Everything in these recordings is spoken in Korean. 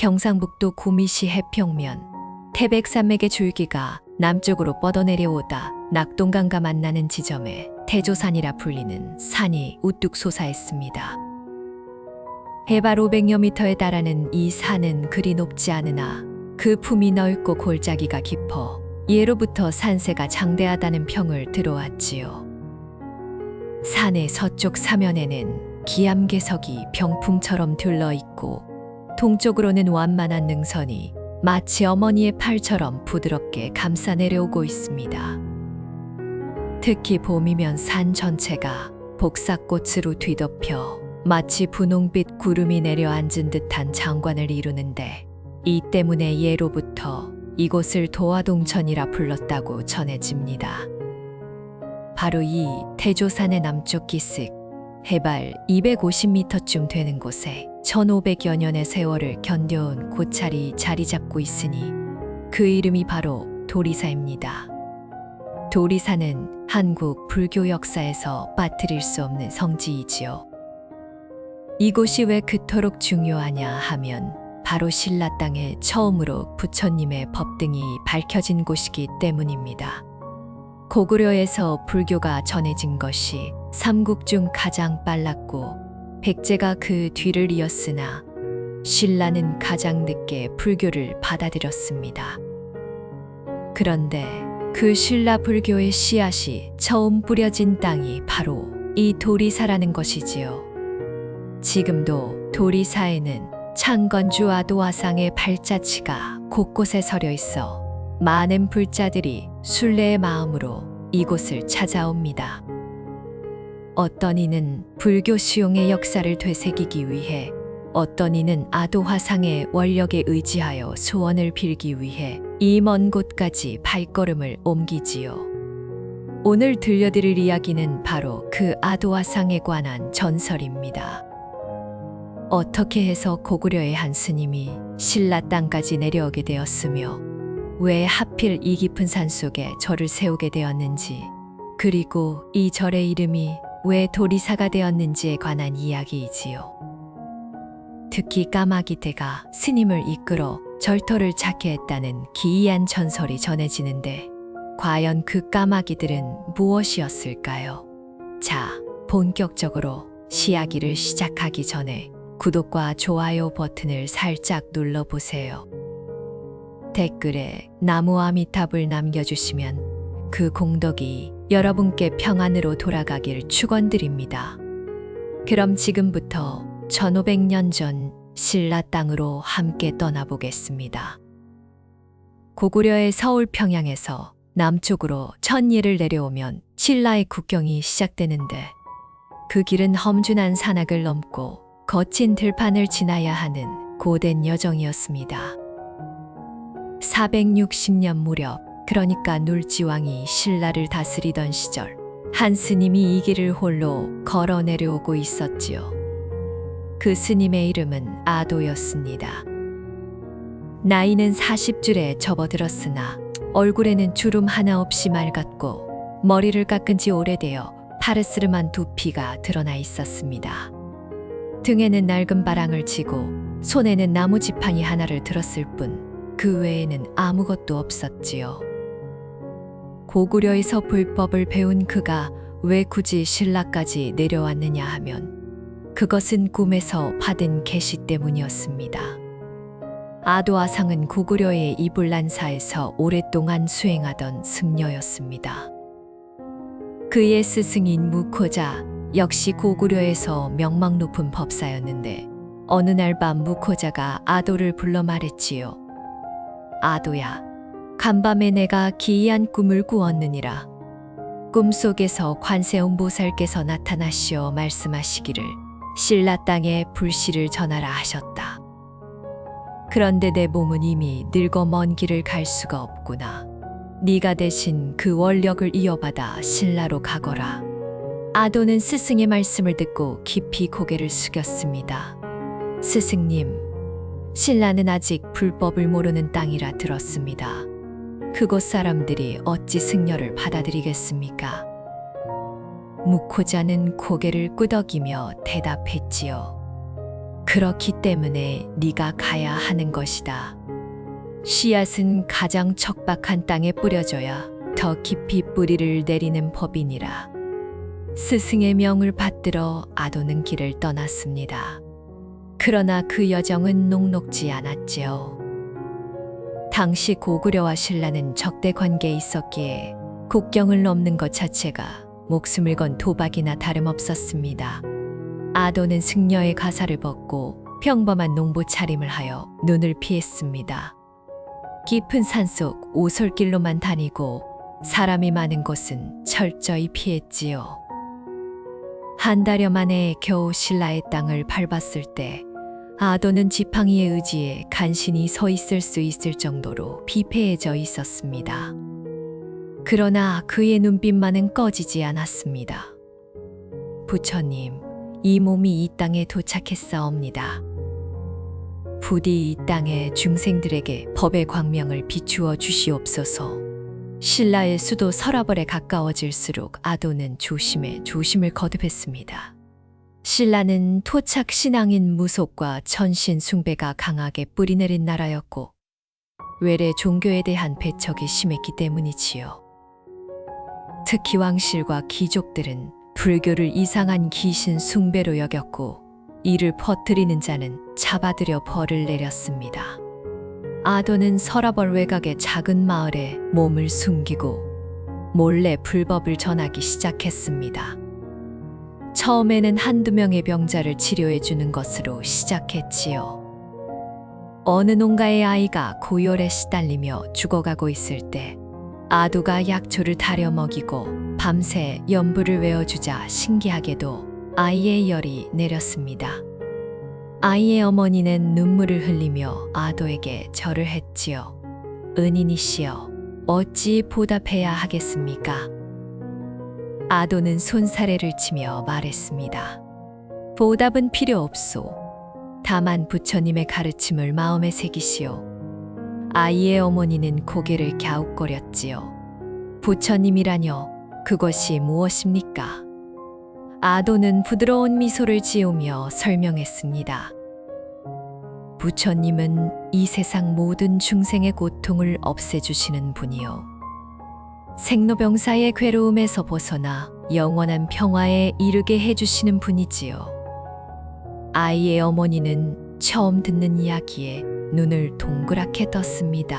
경상북도 구미시 해평면 태백산맥의 줄기가 남쪽으로 뻗어내려오다 낙동강과 만나는 지점에 태조산이라 불리는 산이 우뚝 솟아있습니다. 해발 500여 미터에 달하는 이 산은 그리 높지 않으나 그 품이 넓고 골짜기가 깊어 예로부터 산세가 장대하다는 평을 들어왔지요. 산의 서쪽 사면에는 기암괴석이 병풍처럼 둘러있고 동쪽으로는 완만한 능선이 마치 어머니의 팔처럼 부드럽게 감싸 내려오고 있습니다. 특히 봄이면 산 전체가 복사꽃으로 뒤덮여 마치 분홍빛 구름이 내려앉은 듯한 장관을 이루는데 이 때문에 예로부터 이곳을 도화동천이라 불렀다고 전해집니다. 바로 이 태조산의 남쪽 기슭 해발 250m쯤 되는 곳에 1500여 년의 세월을 견뎌온 고찰이 자리 잡고 있으니 그 이름이 바로 도리사입니다. 도리사는 한국 불교 역사에서 빠뜨릴 수 없는 성지이지요. 이곳이 왜 그토록 중요하냐 하면 바로 신라 땅에 처음으로 부처님의 법등이 밝혀진 곳이기 때문입니다. 고구려에서 불교가 전해진 것이 삼국 중 가장 빨랐고 백제가 그 뒤를 이었으나 신라는 가장 늦게 불교를 받아들였습니다. 그런데 그 신라 불교의 씨앗이 처음 뿌려진 땅이 바로 이 도리사라는 것이지요. 지금도 도리사에는 창건주 아도화상의 발자취가 곳곳에 서려 있어 많은 불자들이 순례의 마음으로 이곳을 찾아옵니다. 어떤 이는 불교 수용의 역사를 되새기기 위해, 어떤 이는 아도화상의 원력에 의지하여 소원을 빌기 위해 이 먼 곳까지 발걸음을 옮기지요. 오늘 들려드릴 이야기는 바로 그 아도화상에 관한 전설입니다. 어떻게 해서 고구려의 한 스님이 신라 땅까지 내려오게 되었으며 왜 하필 이 깊은 산속에 절을 세우게 되었는지, 그리고 이 절의 이름이 왜 도리사가 되었는지에 관한 이야기이지요. 특히 까마귀대가 스님을 이끌어 절터를 찾게 했다는 기이한 전설이 전해지는데 과연 그 까마귀들은 무엇이었을까요? 자, 본격적으로 이야기를 시작하기 전에 구독과 좋아요 버튼을 살짝 눌러보세요. 댓글에 나무 아미탑을 남겨주시면 그 공덕이 여러분께 평안으로 돌아가길 축원드립니다. 그럼 지금부터 1500년 전 신라 땅으로 함께 떠나보겠습니다. 고구려의 서울 평양에서 남쪽으로 천리를 내려오면 신라의 국경이 시작되는데 그 길은 험준한 산악을 넘고 거친 들판을 지나야 하는 고된 여정이었습니다. 460년 무렵, 그러니까 눌지왕이 신라를 다스리던 시절, 한 스님이 이 길을 홀로 걸어 내려오고 있었지요. 그 스님의 이름은 아도였습니다. 나이는 40줄에 접어들었으나 얼굴에는 주름 하나 없이 맑았고 머리를 깎은 지 오래되어 파르스름한 두피가 드러나 있었습니다. 등에는 낡은 바랑을 지고 손에는 나무 지팡이 하나를 들었을 뿐 그 외에는 아무것도 없었지요. 고구려에서 불법을 배운 그가 왜 굳이 신라까지 내려왔느냐 하면 그것은 꿈에서 받은 계시 때문이었습니다. 아도화상은 고구려의 이불란사에서 오랫동안 수행하던 승려였습니다. 그의 스승인 무코자 역시 고구려에서 명망 높은 법사였는데 어느 날 밤 무코자가 아도를 불러 말했지요. 아도야, 간밤에 내가 기이한 꿈을 꾸었느니라. 꿈속에서 관세음보살께서 나타나시어 말씀하시기를 신라 땅에 불씨를 전하라 하셨다. 그런데 내 몸은 이미 늙어 먼 길을 갈 수가 없구나. 네가 대신 그 원력을 이어받아 신라로 가거라. 아도는 스승의 말씀을 듣고 깊이 고개를 숙였습니다. 스승님, 신라는 아직 불법을 모르는 땅이라 들었습니다. 그곳 사람들이 어찌 승려를 받아들이겠습니까? 무코자는 고개를 끄덕이며 대답했지요. 그렇기 때문에 네가 가야 하는 것이다. 씨앗은 가장 척박한 땅에 뿌려져야 더 깊이 뿌리를 내리는 법이니라. 스승의 명을 받들어 아도는 길을 떠났습니다. 그러나 그 여정은 녹록지 않았지요. 당시 고구려와 신라는 적대 관계에 있었기에 국경을 넘는 것 자체가 목숨을 건 도박이나 다름없었습니다. 아도는 승려의 가사를 벗고 평범한 농부 차림을 하여 눈을 피했습니다. 깊은 산속 오솔길로만 다니고 사람이 많은 곳은 철저히 피했지요. 한 달여 만에 겨우 신라의 땅을 밟았을 때 아도는 지팡이의 의지에 간신히 서 있을 수 있을 정도로 비폐해져 있었습니다. 그러나 그의 눈빛만은 꺼지지 않았습니다. 부처님, 이 몸이 이 땅에 도착했사옵니다. 부디 이 땅의 중생들에게 법의 광명을 비추어 주시옵소서. 신라의 수도 서라벌에 가까워질수록 아도는 조심에 조심을 거듭했습니다. 신라는 토착 신앙인 무속과 천신 숭배가 강하게 뿌리내린 나라였고 외래 종교에 대한 배척이 심했기 때문이지요. 특히 왕실과 귀족들은 불교를 이상한 귀신 숭배로 여겼고 이를 퍼뜨리는 자는 잡아들여 벌을 내렸습니다. 아도는 서라벌 외곽의 작은 마을에 몸을 숨기고 몰래 불법을 전하기 시작했습니다. 처음에는 한두 명의 병자를 치료해 주는 것으로 시작했지요. 어느 농가의 아이가 고열에 시달리며 죽어가고 있을 때 아도가 약초를 다려 먹이고 밤새 연부를 외워주자 신기하게도 아이의 열이 내렸습니다. 아이의 어머니는 눈물을 흘리며 아도에게 절을 했지요. 은인이시여, 어찌 보답해야 하겠습니까? 아도는 손사래를 치며 말했습니다. 보답은 필요 없소. 다만 부처님의 가르침을 마음에 새기시오. 아이의 어머니는 고개를 갸웃거렸지요. 부처님이라뇨, 그것이 무엇입니까? 아도는 부드러운 미소를 지으며 설명했습니다. 부처님은 이 세상 모든 중생의 고통을 없애주시는 분이요. 생로병사의 괴로움에서 벗어나 영원한 평화에 이르게 해주시는 분이지요. 아이의 어머니는 처음 듣는 이야기에 눈을 동그랗게 떴습니다.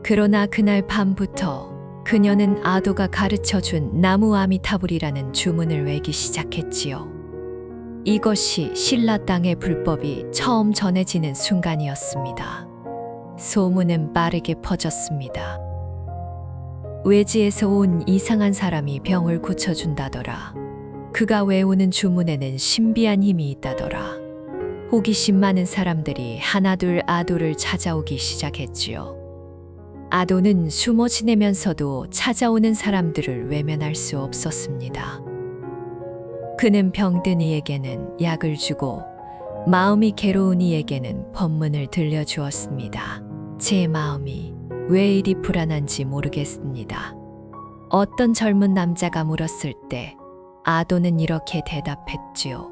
그러나 그날 밤부터 그녀는 아도가 가르쳐준 나무 아미타불이라는 주문을 외기 시작했지요. 이것이 신라 땅의 불법이 처음 전해지는 순간이었습니다. 소문은 빠르게 퍼졌습니다. 외지에서 온 이상한 사람이 병을 고쳐준다더라. 그가 외우는 주문에는 신비한 힘이 있다더라. 호기심 많은 사람들이 하나둘 아도를 찾아오기 시작했지요. 아도는 숨어 지내면서도 찾아오는 사람들을 외면할 수 없었습니다. 그는 병든 이에게는 약을 주고 마음이 괴로운 이에게는 법문을 들려주었습니다. 제 마음이 왜 이리 불안한지 모르겠습니다. 어떤 젊은 남자가 물었을 때 아도는 이렇게 대답했지요.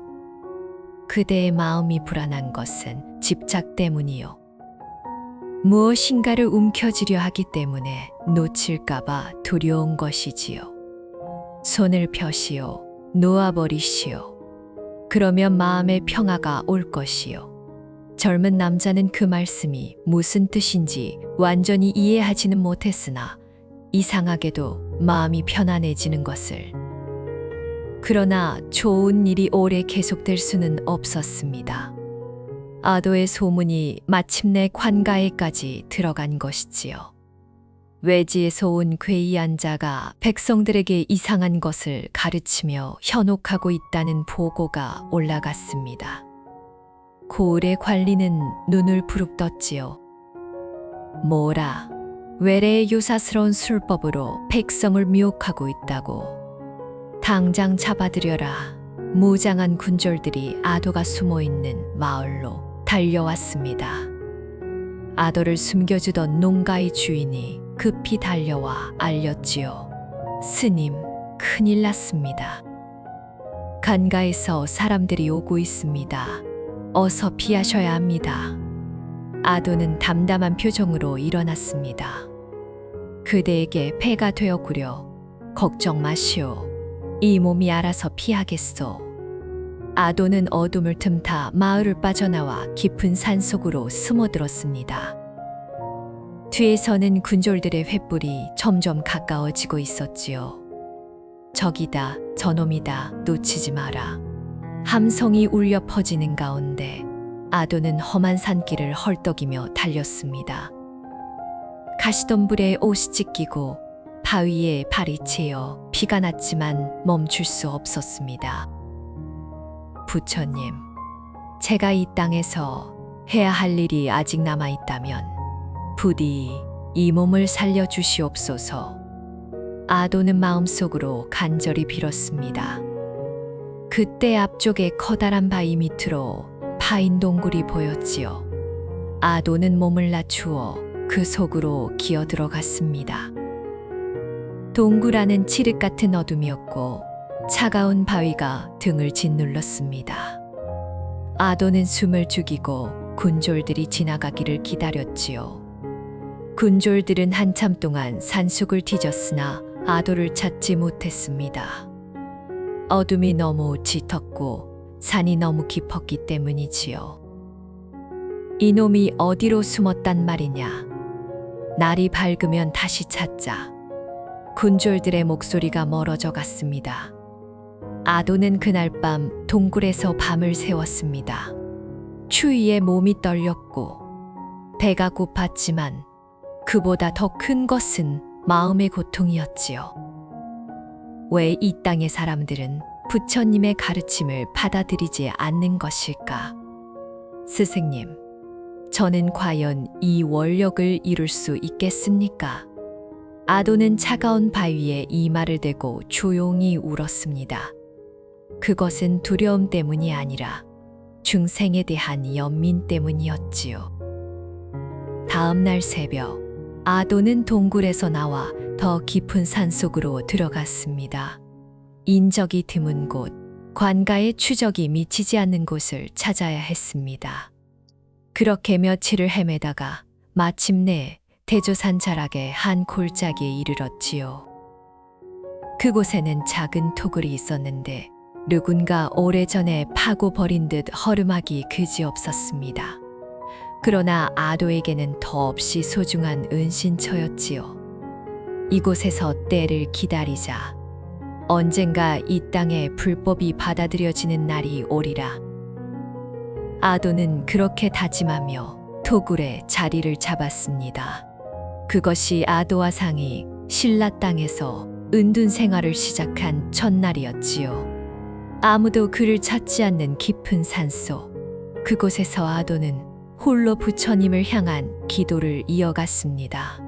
그대의 마음이 불안한 것은 집착 때문이요. 무엇인가를 움켜쥐려 하기 때문에 놓칠까봐 두려운 것이지요. 손을 펴시오. 놓아버리시오. 그러면 마음의 평화가 올 것이요. 젊은 남자는 그 말씀이 무슨 뜻인지 완전히 이해하지는 못했으나 이상하게도 마음이 편안해지는 것을. 그러나 좋은 일이 오래 계속될 수는 없었습니다. 아도의 소문이 마침내 관가에까지 들어간 것이지요. 외지에서 온 괴이한 자가 백성들에게 이상한 것을 가르치며 현혹하고 있다는 보고가 올라갔습니다. 고을의 관리는 눈을 부릅떴지요. 뭐라, 외래의 유사스러운 술법으로 백성을 미혹하고 있다고. 당장 잡아들여라. 무장한 군졸들이 아도가 숨어있는 마을로 달려왔습니다. 아도를 숨겨주던 농가의 주인이 급히 달려와 알렸지요. 스님, 큰일 났습니다. 간가에서 사람들이 오고 있습니다. 어서 피하셔야 합니다. 아도는 담담한 표정으로 일어났습니다. 그대에게 폐가 되어구려 걱정 마시오. 이 몸이 알아서 피하겠소. 아도는 어둠을 틈타 마을을 빠져나와 깊은 산속으로 숨어들었습니다. 뒤에서는 군졸들의 횃불이 점점 가까워지고 있었지요. 저기다, 저놈이다, 놓치지 마라. 함성이 울려 퍼지는 가운데 아도는 험한 산길을 헐떡이며 달렸습니다. 가시덤불에 옷이 찢기고 바위에 발이 채여 피가 났지만 멈출 수 없었습니다. 부처님, 제가 이 땅에서 해야 할 일이 아직 남아있다면 부디 이 몸을 살려주시옵소서. 아도는 마음속으로 간절히 빌었습니다. 그때 앞쪽에 커다란 바위 밑으로 파인 동굴이 보였지요. 아도는 몸을 낮추어 그 속으로 기어 들어갔습니다. 동굴 안은 칠흑 같은 어둠이었고 차가운 바위가 등을 짓눌렀습니다. 아도는 숨을 죽이고 군졸들이 지나가기를 기다렸지요. 군졸들은 한참 동안 산속을 뒤졌으나 아도를 찾지 못했습니다. 어둠이 너무 짙었고 산이 너무 깊었기 때문이지요. 이놈이 어디로 숨었단 말이냐. 날이 밝으면 다시 찾자. 군졸들의 목소리가 멀어져 갔습니다. 아도는 그날 밤 동굴에서 밤을 새웠습니다. 추위에 몸이 떨렸고 배가 고팠지만 그보다 더 큰 것은 마음의 고통이었지요. 왜 이 땅의 사람들은 부처님의 가르침을 받아들이지 않는 것일까? 스승님, 저는 과연 이 원력을 이룰 수 있겠습니까? 아도는 차가운 바위에 이마를 대고 조용히 울었습니다. 그것은 두려움 때문이 아니라 중생에 대한 연민 때문이었지요. 다음 날 새벽, 아도는 동굴에서 나와 더 깊은 산속으로 들어갔습니다. 인적이 드문 곳, 관가의 추적이 미치지 않는 곳을 찾아야 했습니다. 그렇게 며칠을 헤매다가 마침내 대조산 자락의 한 골짜기에 이르렀지요. 그곳에는 작은 토굴이 있었는데 누군가 오래전에 파고 버린 듯 허름하기 그지없었습니다. 그러나 아도에게는 더없이 소중한 은신처였지요. 이곳에서 때를 기다리자. 언젠가 이 땅에 불법이 받아들여지는 날이 오리라. 아도는 그렇게 다짐하며 토굴에 자리를 잡았습니다. 그것이 아도와 상이 신라 땅에서 은둔 생활을 시작한 첫날이었지요. 아무도 그를 찾지 않는 깊은 산속, 그곳에서 아도는 홀로 부처님을 향한 기도를 이어갔습니다.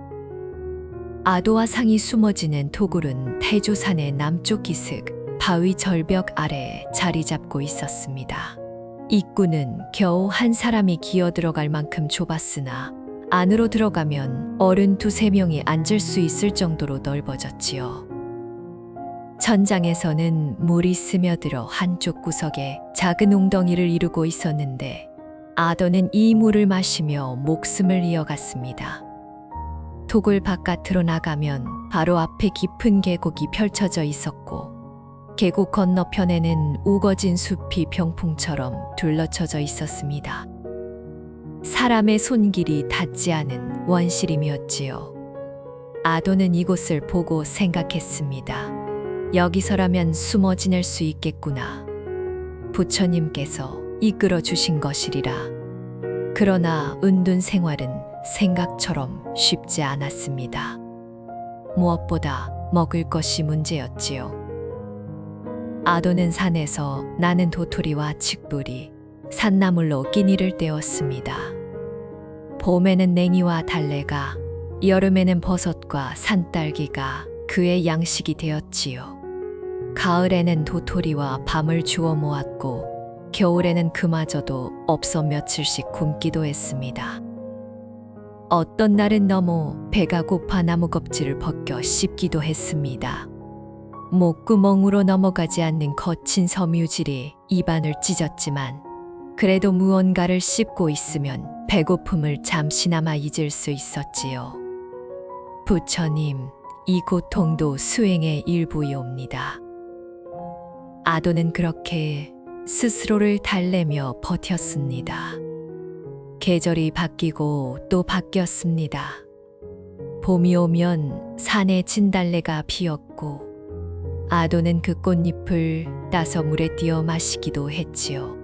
아도와 상이 숨어지는 토굴은 태조산의 남쪽 기슭 바위 절벽 아래에 자리 잡고 있었습니다. 입구는 겨우 한 사람이 기어 들어갈 만큼 좁았으나 안으로 들어가면 어른 두세 명이 앉을 수 있을 정도로 넓어졌지요. 천장에서는 물이 스며들어 한쪽 구석에 작은 웅덩이를 이루고 있었는데 아도는 이 물을 마시며 목숨을 이어갔습니다. 토굴 바깥으로 나가면 바로 앞에 깊은 계곡이 펼쳐져 있었고 계곡 건너편에는 우거진 숲이 병풍처럼 둘러쳐져 있었습니다. 사람의 손길이 닿지 않은 원시림이었지요. 아도는 이곳을 보고 생각했습니다. 여기서라면 숨어 지낼 수 있겠구나. 부처님께서 이끌어 주신 것이리라. 그러나 은둔 생활은 생각처럼 쉽지 않았습니다. 무엇보다 먹을 것이 문제였지요. 아도는 산에서 나는 도토리와 칡뿌리, 산나물로 끼니를 때웠습니다. 봄에는 냉이와 달래가, 여름에는 버섯과 산딸기가 그의 양식이 되었지요. 가을에는 도토리와 밤을 주워 모았고 겨울에는 그마저도 없어 며칠씩 굶기도 했습니다. 어떤 날은 너무 배가 고파 나무 껍질을 벗겨 씹기도 했습니다. 목구멍으로 넘어가지 않는 거친 섬유질이 입안을 찢었지만 그래도 무언가를 씹고 있으면 배고픔을 잠시나마 잊을 수 있었지요. 부처님, 이 고통도 수행의 일부이옵니다. 아도는 그렇게 스스로를 달래며 버텼습니다. 계절이 바뀌고 또 바뀌었습니다. 봄이 오면 산에 진달래가 피었고 아도는 그 꽃잎을 따서 물에 띄어 마시기도 했지요.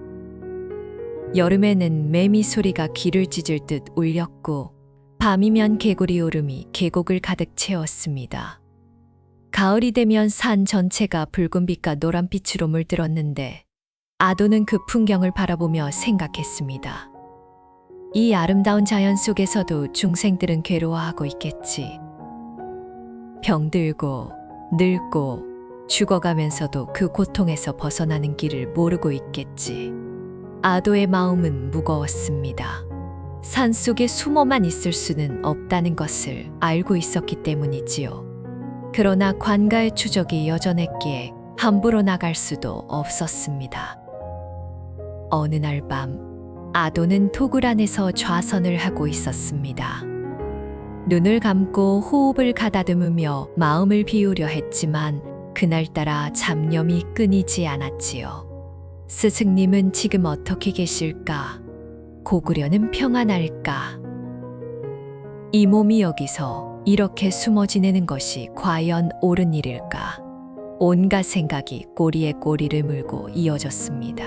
여름에는 매미 소리가 귀를 찢을 듯 울렸고 밤이면 개구리 울음이 계곡을 가득 채웠습니다. 가을이 되면 산 전체가 붉은빛과 노란빛으로 물들었는데 아도는 그 풍경을 바라보며 생각했습니다. 이 아름다운 자연 속에서도 중생들은 괴로워하고 있겠지. 병들고 늙고 죽어가면서도 그 고통에서 벗어나는 길을 모르고 있겠지. 아도의 마음은 무거웠습니다. 산속에 숨어만 있을 수는 없다는 것을 알고 있었기 때문이지요. 그러나 관가의 추적이 여전했기에 함부로 나갈 수도 없었습니다. 어느 날 밤 아도는 토굴 안에서 좌선을 하고 있었습니다. 눈을 감고 호흡을 가다듬으며 마음을 비우려 했지만 그날따라 잡념이 끊이지 않았지요. 스승님은 지금 어떻게 계실까? 고구려는 평안할까? 이 몸이 여기서 이렇게 숨어 지내는 것이 과연 옳은 일일까? 온갖 생각이 꼬리에 꼬리를 물고 이어졌습니다.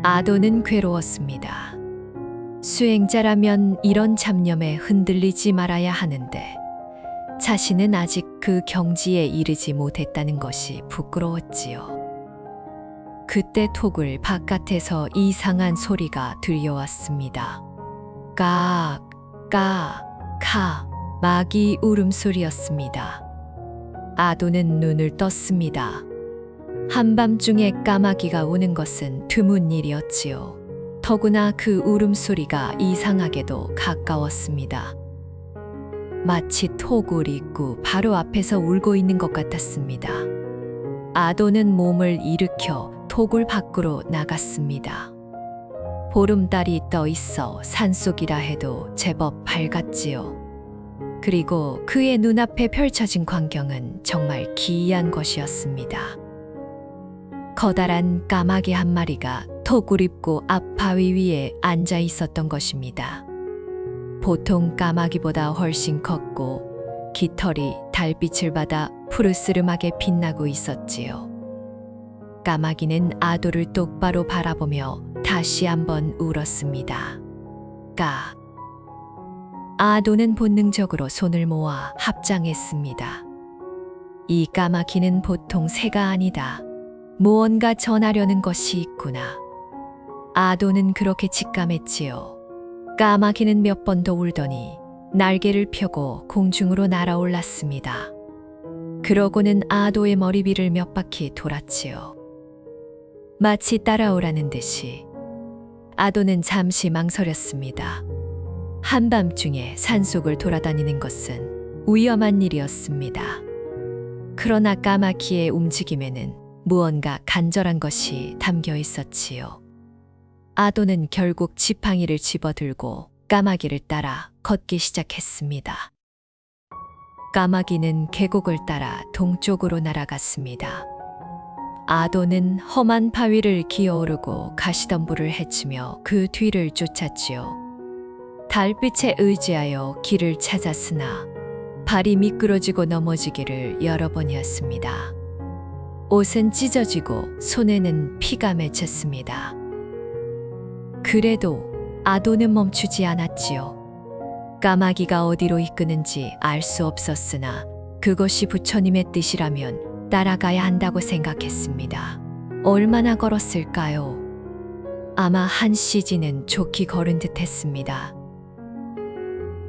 아도는 괴로웠습니다. 수행자라면 이런 잡념에 흔들리지 말아야 하는데 자신은 아직 그 경지에 이르지 못했다는 것이 부끄러웠지요. 그때 토굴 바깥에서 이상한 소리가 들려왔습니다. 까, 까, 카, 마귀 울음소리였습니다. 아도는 눈을 떴습니다. 한밤중에 까마귀가 우는 것은 드문 일이었지요. 더구나 그 울음소리가 이상하게도 가까웠습니다. 마치 토굴 입구 바로 앞에서 울고 있는 것 같았습니다. 아도는 몸을 일으켜 토굴 밖으로 나갔습니다. 보름달이 떠 있어 산속이라 해도 제법 밝았지요. 그리고 그의 눈앞에 펼쳐진 광경은 정말 기이한 것이었습니다. 커다란 까마귀 한 마리가 토굴 입구 앞 바위 위에 앉아 있었던 것입니다. 보통 까마귀보다 훨씬 컸고 깃털이 달빛을 받아 푸르스름하게 빛나고 있었지요. 까마귀는 아도를 똑바로 바라보며 다시 한번 울었습니다. 까. 아도는 본능적으로 손을 모아 합장했습니다. 이 까마귀는 보통 새가 아니다. 무언가 전하려는 것이 있구나. 아도는 그렇게 직감했지요. 까마귀는 몇 번 더 울더니 날개를 펴고 공중으로 날아올랐습니다. 그러고는 아도의 머리비를 몇 바퀴 돌았지요. 마치 따라오라는 듯이. 아도는 잠시 망설였습니다. 한밤중에 산속을 돌아다니는 것은 위험한 일이었습니다. 그러나 까마귀의 움직임에는 무언가 간절한 것이 담겨 있었지요. 아도는 결국 지팡이를 집어들고 까마귀를 따라 걷기 시작했습니다. 까마귀는 계곡을 따라 동쪽으로 날아갔습니다. 아도는 험한 바위를 기어오르고 가시덤불을 헤치며 그 뒤를 쫓았지요. 달빛에 의지하여 길을 찾았으나 발이 미끄러지고 넘어지기를 여러 번이었습니다. 옷은 찢어지고 손에는 피가 맺혔습니다. 그래도 아도는 멈추지 않았지요. 까마귀가 어디로 이끄는지 알 수 없었으나 그것이 부처님의 뜻이라면 따라가야 한다고 생각했습니다. 얼마나 걸었을까요? 아마 한 시지는 좋게 걸은 듯 했습니다.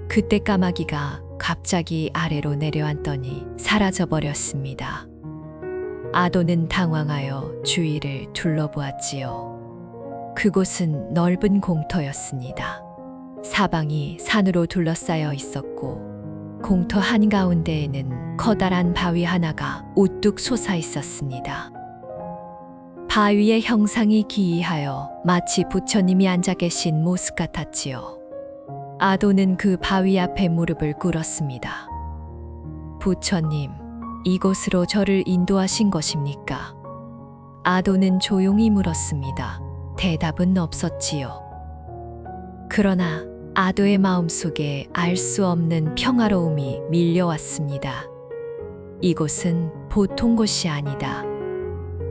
그때 까마귀가 갑자기 아래로 내려앉더니 사라져버렸습니다. 아도는 당황하여 주위를 둘러보았지요. 그곳은 넓은 공터였습니다. 사방이 산으로 둘러싸여 있었고 공터 한가운데에는 커다란 바위 하나가 우뚝 솟아 있었습니다. 바위의 형상이 기이하여 마치 부처님이 앉아 계신 모습 같았지요. 아도는 그 바위 앞에 무릎을 꿇었습니다. 부처님, 이곳으로 저를 인도하신 것입니까? 아도는 조용히 물었습니다. 대답은 없었지요. 그러나 아도의 마음속에 알 수 없는 평화로움이 밀려왔습니다. 이곳은 보통 곳이 아니다.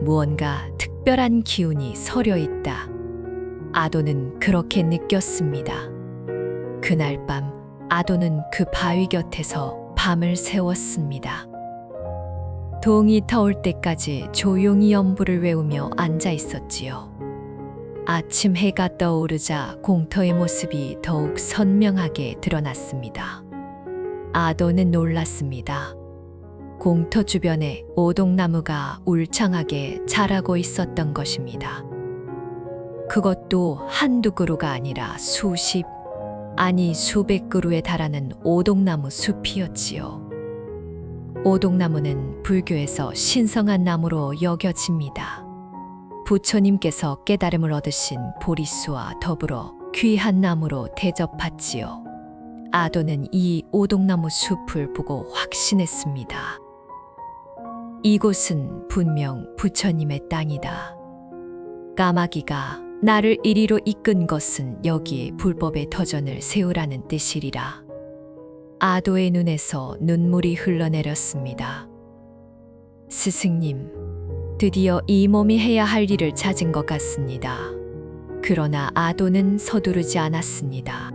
무언가 특별한 기운이 서려 있다. 아도는 그렇게 느꼈습니다. 그날 밤 아도는 그 바위 곁에서 밤을 새웠습니다. 동이 터올 때까지 조용히 연부를 외우며 앉아 있었지요. 아침 해가 떠오르자 공터의 모습이 더욱 선명하게 드러났습니다. 아도는 놀랐습니다. 공터 주변에 오동나무가 울창하게 자라고 있었던 것입니다. 그것도 한두 그루가 아니라 수십, 아니 수백 그루에 달하는 오동나무 숲이었지요. 오동나무는 불교에서 신성한 나무로 여겨집니다. 부처님께서 깨달음을 얻으신 보리수와 더불어 귀한 나무로 대접받지요. 아도는 이 오동나무 숲을 보고 확신했습니다. 이곳은 분명 부처님의 땅이다. 까마귀가 나를 이리로 이끈 것은 여기에 불법의 터전을 세우라는 뜻이리라. 아도의 눈에서 눈물이 흘러내렸습니다. 스승님, 드디어 이 몸이 해야 할 일을 찾은 것 같습니다. 그러나 아도는 서두르지 않았습니다.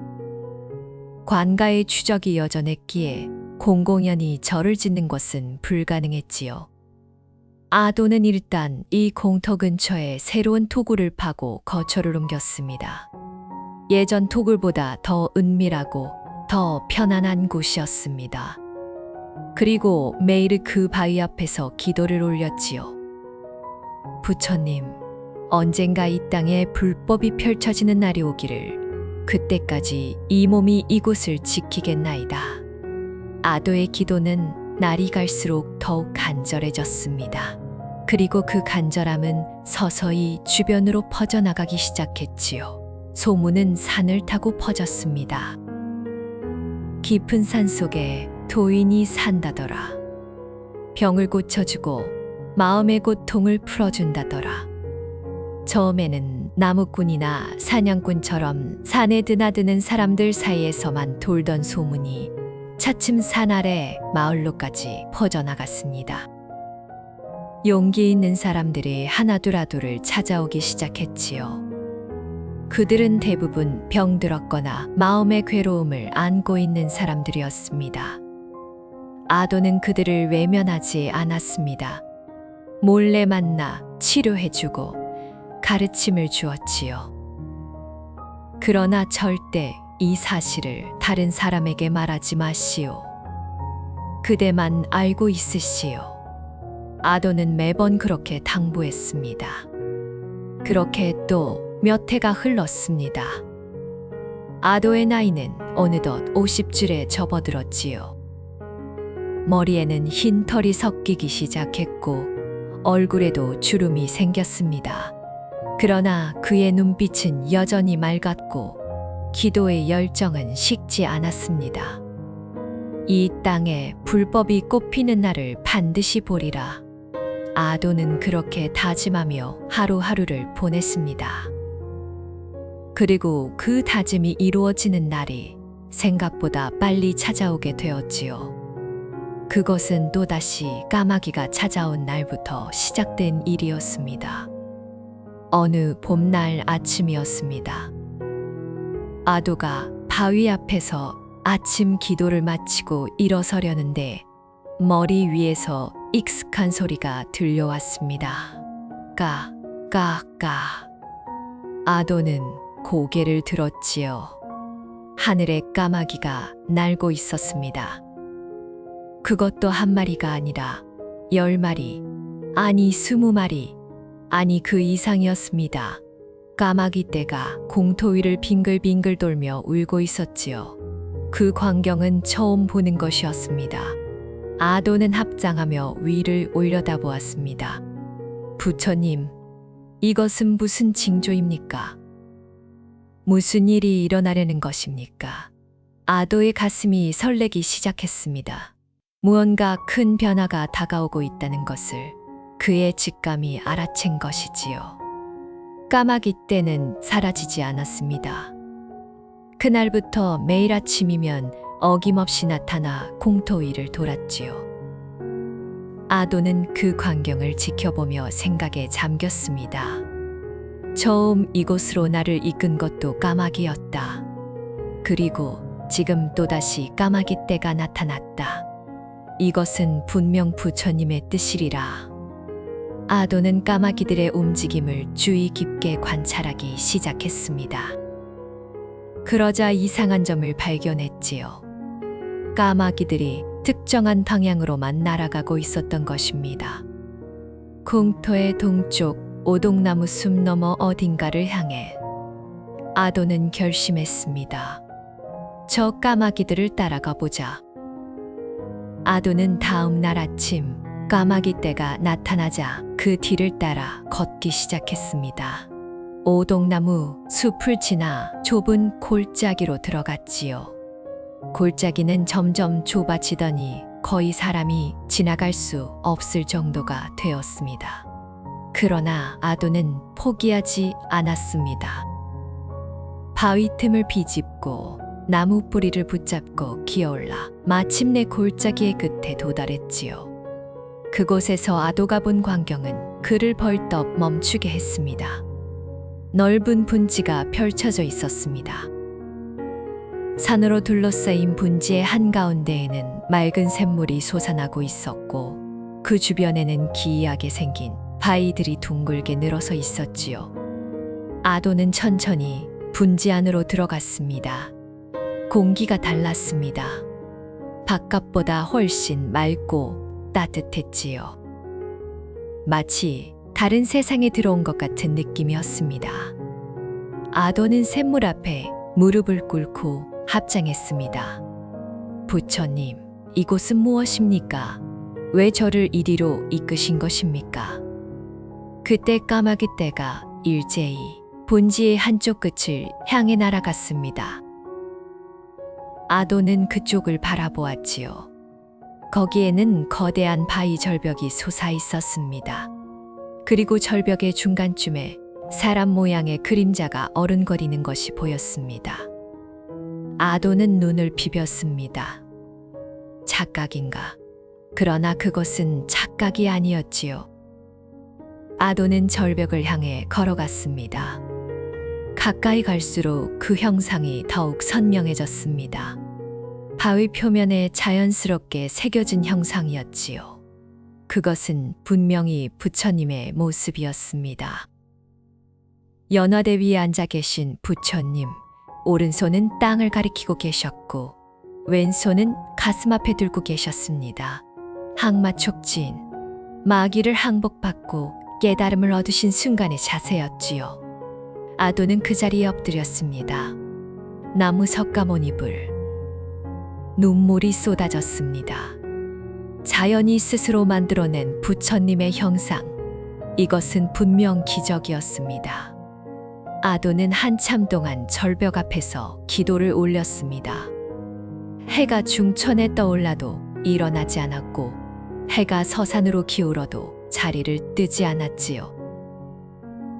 관가의 추적이 여전했기에 공공연히 절을 짓는 것은 불가능했지요. 아도는 일단 이 공터 근처에 새로운 토굴을 파고 거처를 옮겼습니다. 예전 토굴보다 더 은밀하고 더 편안한 곳이었습니다. 그리고 매일 그 바위 앞에서 기도를 올렸지요. 부처님, 언젠가 이 땅에 불법이 펼쳐지는 날이 오기를, 그때까지 이 몸이 이곳을 지키겠나이다. 아도의 기도는 날이 갈수록 더욱 간절해졌습니다. 그리고 그 간절함은 서서히 주변으로 퍼져나가기 시작했지요. 소문은 산을 타고 퍼졌습니다. 깊은 산 속에 도인이 산다더라. 병을 고쳐주고 마음의 고통을 풀어준다더라. 처음에는 나무꾼이나 사냥꾼처럼 산에 드나드는 사람들 사이에서만 돌던 소문이 차츰 산 아래 마을로까지 퍼져나갔습니다. 용기 있는 사람들이 하나둘 하둘을 찾아오기 시작했지요. 그들은 대부분 병들었거나 마음의 괴로움을 안고 있는 사람들이었습니다. 아도는 그들을 외면하지 않았습니다. 몰래 만나 치료해주고 가르침을 주었지요. 그러나 절대 이 사실을 다른 사람에게 말하지 마시오. 그대만 알고 있으시오. 아도는 매번 그렇게 당부했습니다. 그렇게 또 몇 해가 흘렀습니다. 아도의 나이는 어느덧 50줄에 접어들었지요. 머리에는 흰 털이 섞이기 시작했고 얼굴에도 주름이 생겼습니다. 그러나 그의 눈빛은 여전히 맑았고 기도의 열정은 식지 않았습니다. 이 땅에 불법이 꽃피는 날을 반드시 보리라. 아도는 그렇게 다짐하며 하루하루를 보냈습니다. 그리고 그 다짐이 이루어지는 날이 생각보다 빨리 찾아오게 되었지요. 그것은 또다시 까마귀가 찾아온 날부터 시작된 일이었습니다. 어느 봄날 아침이었습니다. 아도가 바위 앞에서 아침 기도를 마치고 일어서려는데 머리 위에서 익숙한 소리가 들려왔습니다. 까, 까, 까. 아도는 고개를 들었지요. 하늘에 까마귀가 날고 있었습니다. 그것도 한 마리가 아니라 10마리, 아니 20마리, 아니 그 이상이었습니다. 까마귀 떼가 공터 위를 빙글빙글 돌며 울고 있었지요. 그 광경은 처음 보는 것이었습니다. 아도는 합장하며 위를 올려다보았습니다. 부처님, 이것은 무슨 징조입니까? 무슨 일이 일어나려는 것입니까? 아도의 가슴이 설레기 시작했습니다. 무언가 큰 변화가 다가오고 있다는 것을 그의 직감이 알아챈 것이지요. 까마귀 떼는 사라지지 않았습니다. 그날부터 매일 아침이면 어김없이 나타나 공터 위를 돌았지요. 아도는 그 광경을 지켜보며 생각에 잠겼습니다. 처음 이곳으로 나를 이끈 것도 까마귀였다. 그리고 지금 또다시 까마귀 떼가 나타났다. 이것은 분명 부처님의 뜻이리라. 아도는 까마귀들의 움직임을 주의 깊게 관찰하기 시작했습니다. 그러자 이상한 점을 발견했지요. 까마귀들이 특정한 방향으로만 날아가고 있었던 것입니다. 공터의 동쪽 오동나무 숲 너머 어딘가를 향해 아도는 결심했습니다. 저 까마귀들을 따라가 보자. 아도는 다음 날 아침 까마귀 떼가 나타나자 그 뒤를 따라 걷기 시작했습니다. 오동나무 숲을 지나 좁은 골짜기로 들어갔지요. 골짜기는 점점 좁아지더니 거의 사람이 지나갈 수 없을 정도가 되었습니다. 그러나 아도는 포기하지 않았습니다. 바위 틈을 비집고 나무 뿌리를 붙잡고 기어올라 마침내 골짜기의 끝에 도달했지요. 그곳에서 아도가 본 광경은 그를 벌떡 멈추게 했습니다. 넓은 분지가 펼쳐져 있었습니다. 산으로 둘러싸인 분지의 한가운데에는 맑은 샘물이 솟아나고 있었고 그 주변에는 기이하게 생긴 바위들이 둥글게 늘어서 있었지요. 아도는 천천히 분지 안으로 들어갔습니다. 공기가 달랐습니다. 바깥보다 훨씬 맑고 따뜻했지요. 마치 다른 세상에 들어온 것 같은 느낌이었습니다. 아도는 샘물 앞에 무릎을 꿇고 합장했습니다. 부처님, 이곳은 무엇입니까? 왜 저를 이리로 이끄신 것입니까? 그때 까마귀 떼가 일제히 분지의 한쪽 끝을 향해 날아갔습니다. 아도는 그쪽을 바라보았지요. 거기에는 거대한 바위 절벽이 솟아 있었습니다. 그리고 절벽의 중간쯤에 사람 모양의 그림자가 어른거리는 것이 보였습니다. 아도는 눈을 비볐습니다. 착각인가? 그러나 그것은 착각이 아니었지요. 아도는 절벽을 향해 걸어갔습니다. 가까이 갈수록 그 형상이 더욱 선명해졌습니다. 바위 표면에 자연스럽게 새겨진 형상이었지요. 그것은 분명히 부처님의 모습이었습니다. 연화대 위에 앉아 계신 부처님, 오른손은 땅을 가리키고 계셨고 왼손은 가슴 앞에 들고 계셨습니다. 항마촉진, 마귀를 항복받고 깨달음을 얻으신 순간의 자세였지요. 아도는 그 자리에 엎드렸습니다. 나무 석가모니불. 눈물이 쏟아졌습니다. 자연이 스스로 만들어낸 부처님의 형상. 이것은 분명 기적이었습니다. 아도는 한참 동안 절벽 앞에서 기도를 올렸습니다. 해가 중천에 떠올라도 일어나지 않았고 해가 서산으로 기울어도 자리를 뜨지 않았지요.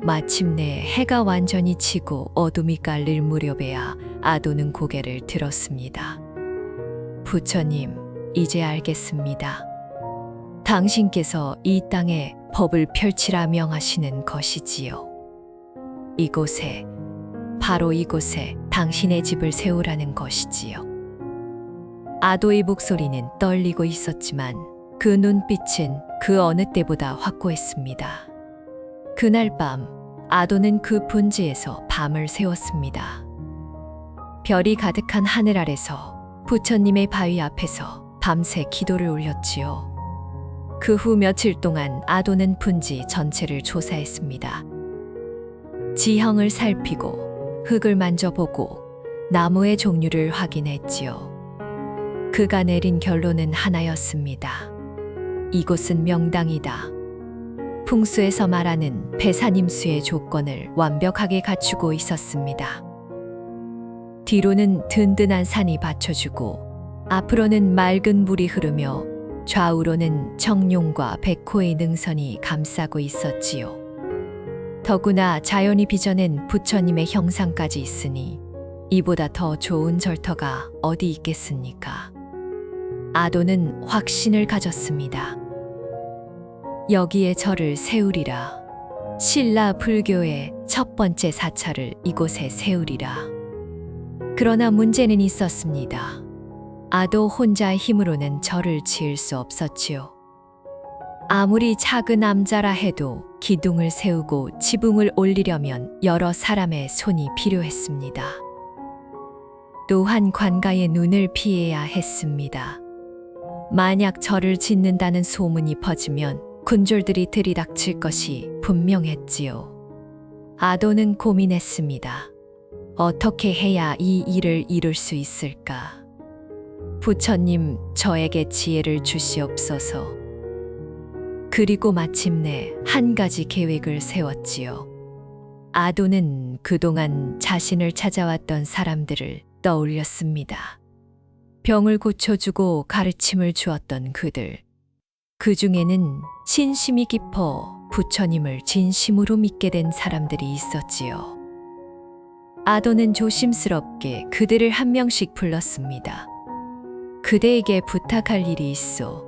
마침내 해가 완전히 지고 어둠이 깔릴 무렵에야 아도는 고개를 들었습니다. 부처님, 이제 알겠습니다. 당신께서 이 땅에 법을 펼치라 명하시는 것이지요. 이곳에, 바로 이곳에 당신의 집을 세우라는 것이지요. 아도의 목소리는 떨리고 있었지만 그 눈빛은 그 어느 때보다 확고했습니다. 그날 밤 아도는 그 분지에서 밤을 새웠습니다. 별이 가득한 하늘 아래서 부처님의 바위 앞에서 밤새 기도를 올렸지요. 그 후 며칠 동안 아도는 분지 전체를 조사했습니다. 지형을 살피고 흙을 만져보고 나무의 종류를 확인했지요. 그가 내린 결론은 하나였습니다. 이곳은 명당이다. 풍수에서 말하는 배산임수의 조건을 완벽하게 갖추고 있었습니다. 뒤로는 든든한 산이 받쳐주고 앞으로는 맑은 물이 흐르며 좌우로는 청룡과 백호의 능선이 감싸고 있었지요. 더구나 자연이 빚어낸 부처님의 형상까지 있으니 이보다 더 좋은 절터가 어디 있겠습니까? 아도는 확신을 가졌습니다. 여기에 절을 세우리라. 신라 불교의 첫 번째 사찰을 이곳에 세우리라. 그러나 문제는 있었습니다. 아도 혼자의 힘으로는 절을 지을 수 없었지요. 아무리 작은 암자라 해도 기둥을 세우고 지붕을 올리려면 여러 사람의 손이 필요했습니다. 또한 관가의 눈을 피해야 했습니다. 만약 절을 짓는다는 소문이 퍼지면 군졸들이 들이닥칠 것이 분명했지요. 아도는 고민했습니다. 어떻게 해야 이 일을 이룰 수 있을까? 부처님, 저에게 지혜를 주시옵소서. 그리고 마침내 한 가지 계획을 세웠지요. 아도는 그동안 자신을 찾아왔던 사람들을 떠올렸습니다. 병을 고쳐주고 가르침을 주었던 그들. 그 중에는 신심이 깊어 부처님을 진심으로 믿게 된 사람들이 있었지요. 아도는 조심스럽게 그들을 한 명씩 불렀습니다. 그대에게 부탁할 일이 있소.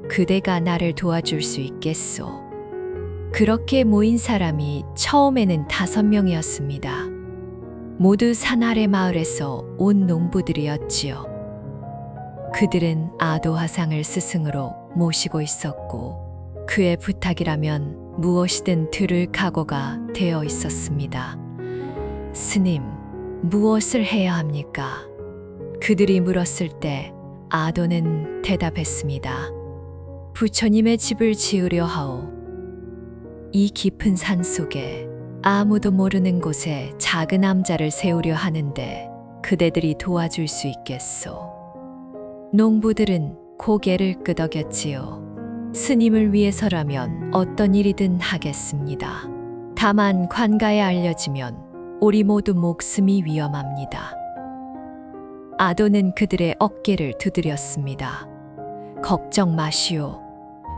그대가 나를 도와줄 수 있겠소. 그렇게 모인 사람이 처음에는 5명이었습니다. 모두 산 아래 마을에서 온 농부들이었지요. 그들은 아도 화상을 스승으로 모시고 있었고 그의 부탁이라면 무엇이든 들을 각오가 되어 있었습니다. 스님, 무엇을 해야 합니까? 그들이 물었을 때 아도는 대답했습니다. 부처님의 집을 지으려 하오. 이 깊은 산 속에 아무도 모르는 곳에 작은 암자를 세우려 하는데 그대들이 도와줄 수 있겠소. 농부들은 고개를 끄덕였지요. 스님을 위해서라면 어떤 일이든 하겠습니다. 다만 관가에 알려지면 우리 모두 목숨이 위험합니다. 아도는 그들의 어깨를 두드렸습니다. 걱정 마시오.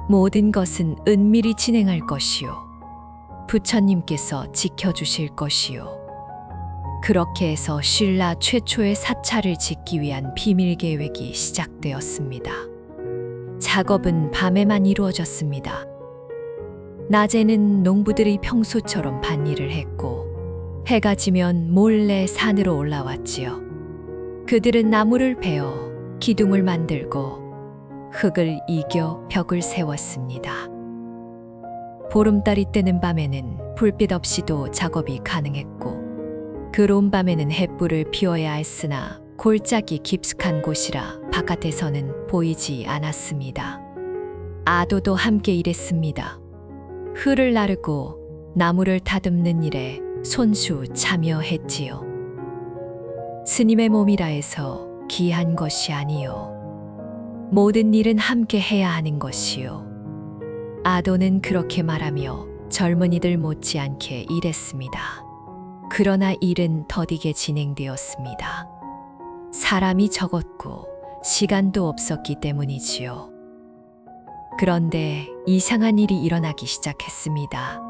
모든 것은 은밀히 진행할 것이오. 부처님께서 지켜주실 것이오. 그렇게 해서 신라 최초의 사찰을 짓기 위한 비밀 계획이 시작되었습니다. 작업은 밤에만 이루어졌습니다. 낮에는 농부들이 평소처럼 밭일을 했고 해가 지면 몰래 산으로 올라왔지요. 그들은 나무를 베어 기둥을 만들고 흙을 이겨 벽을 세웠습니다. 보름달이 뜨는 밤에는 불빛 없이도 작업이 가능했고 그로운 밤에는 햇불을 피워야 했으나 골짜기 깊숙한 곳이라 바깥에서는 보이지 않았습니다. 아도도 함께 일했습니다. 흙을 나르고 나무를 다듬는 일에 손수 참여했지요. 스님의 몸이라 해서 귀한 것이 아니요. 모든 일은 함께 해야 하는 것이요. 아도는 그렇게 말하며 젊은이들 못지않게 일했습니다. 그러나 일은 더디게 진행되었습니다. 사람이 적었고 시간도 없었기 때문이지요. 그런데 이상한 일이 일어나기 시작했습니다.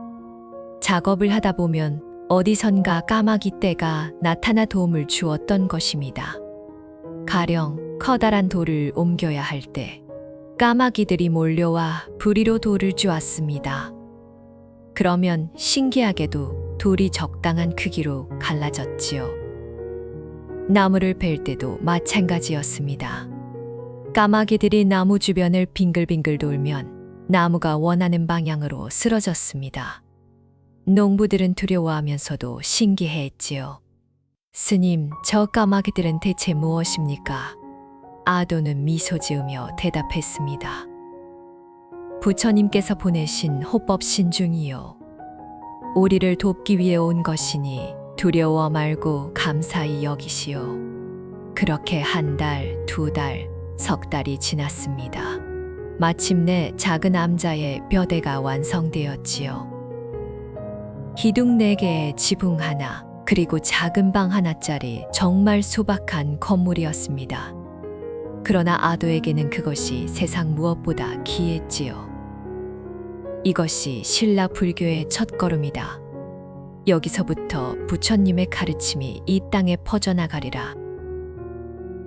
작업을 하다 보면 어디선가 까마귀 떼가 나타나 도움을 주었던 것입니다. 가령 커다란 돌을 옮겨야 할 때 까마귀들이 몰려와 부리로 돌을 주었습니다. 그러면 신기하게도 돌이 적당한 크기로 갈라졌지요. 나무를 벨 때도 마찬가지였습니다. 까마귀들이 나무 주변을 빙글빙글 돌면 나무가 원하는 방향으로 쓰러졌습니다. 농부들은 두려워하면서도 신기해했지요. 스님, 저 까마귀들은 대체 무엇입니까? 아도는 미소 지으며 대답했습니다. 부처님께서 보내신 호법 신중이요. 우리를 돕기 위해 온 것이니 두려워 말고 감사히 여기시오. 그렇게 한 달, 2달, 석 달이 지났습니다. 마침내 작은 암자의 뼈대가 완성되었지요. 기둥 4개에 지붕 하나, 그리고 작은 방 하나짜리 정말 소박한 건물이었습니다. 그러나 아도에게는 그것이 세상 무엇보다 귀했지요. 이것이 신라 불교의 첫걸음이다. 여기서부터 부처님의 가르침이 이 땅에 퍼져나가리라.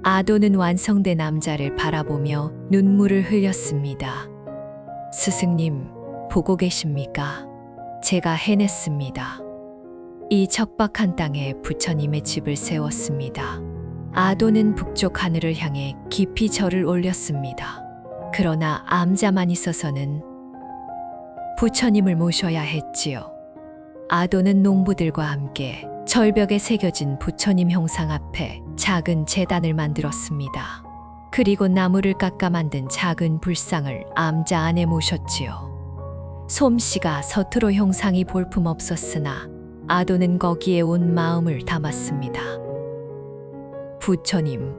아도는 완성된 암자를 바라보며 눈물을 흘렸습니다. 스승님, 보고 계십니까? 제가 해냈습니다. 이 척박한 땅에 부처님의 집을 세웠습니다. 아도는 북쪽 하늘을 향해 깊이 절을 올렸습니다. 그러나 암자만 있어서는 부처님을 모셔야 했지요. 아도는 농부들과 함께 절벽에 새겨진 부처님 형상 앞에 작은 제단을 만들었습니다. 그리고 나무를 깎아 만든 작은 불상을 암자 안에 모셨지요. 솜씨가 서투로 형상이 볼품없었으나 아도는 거기에 온 마음을 담았습니다. 부처님,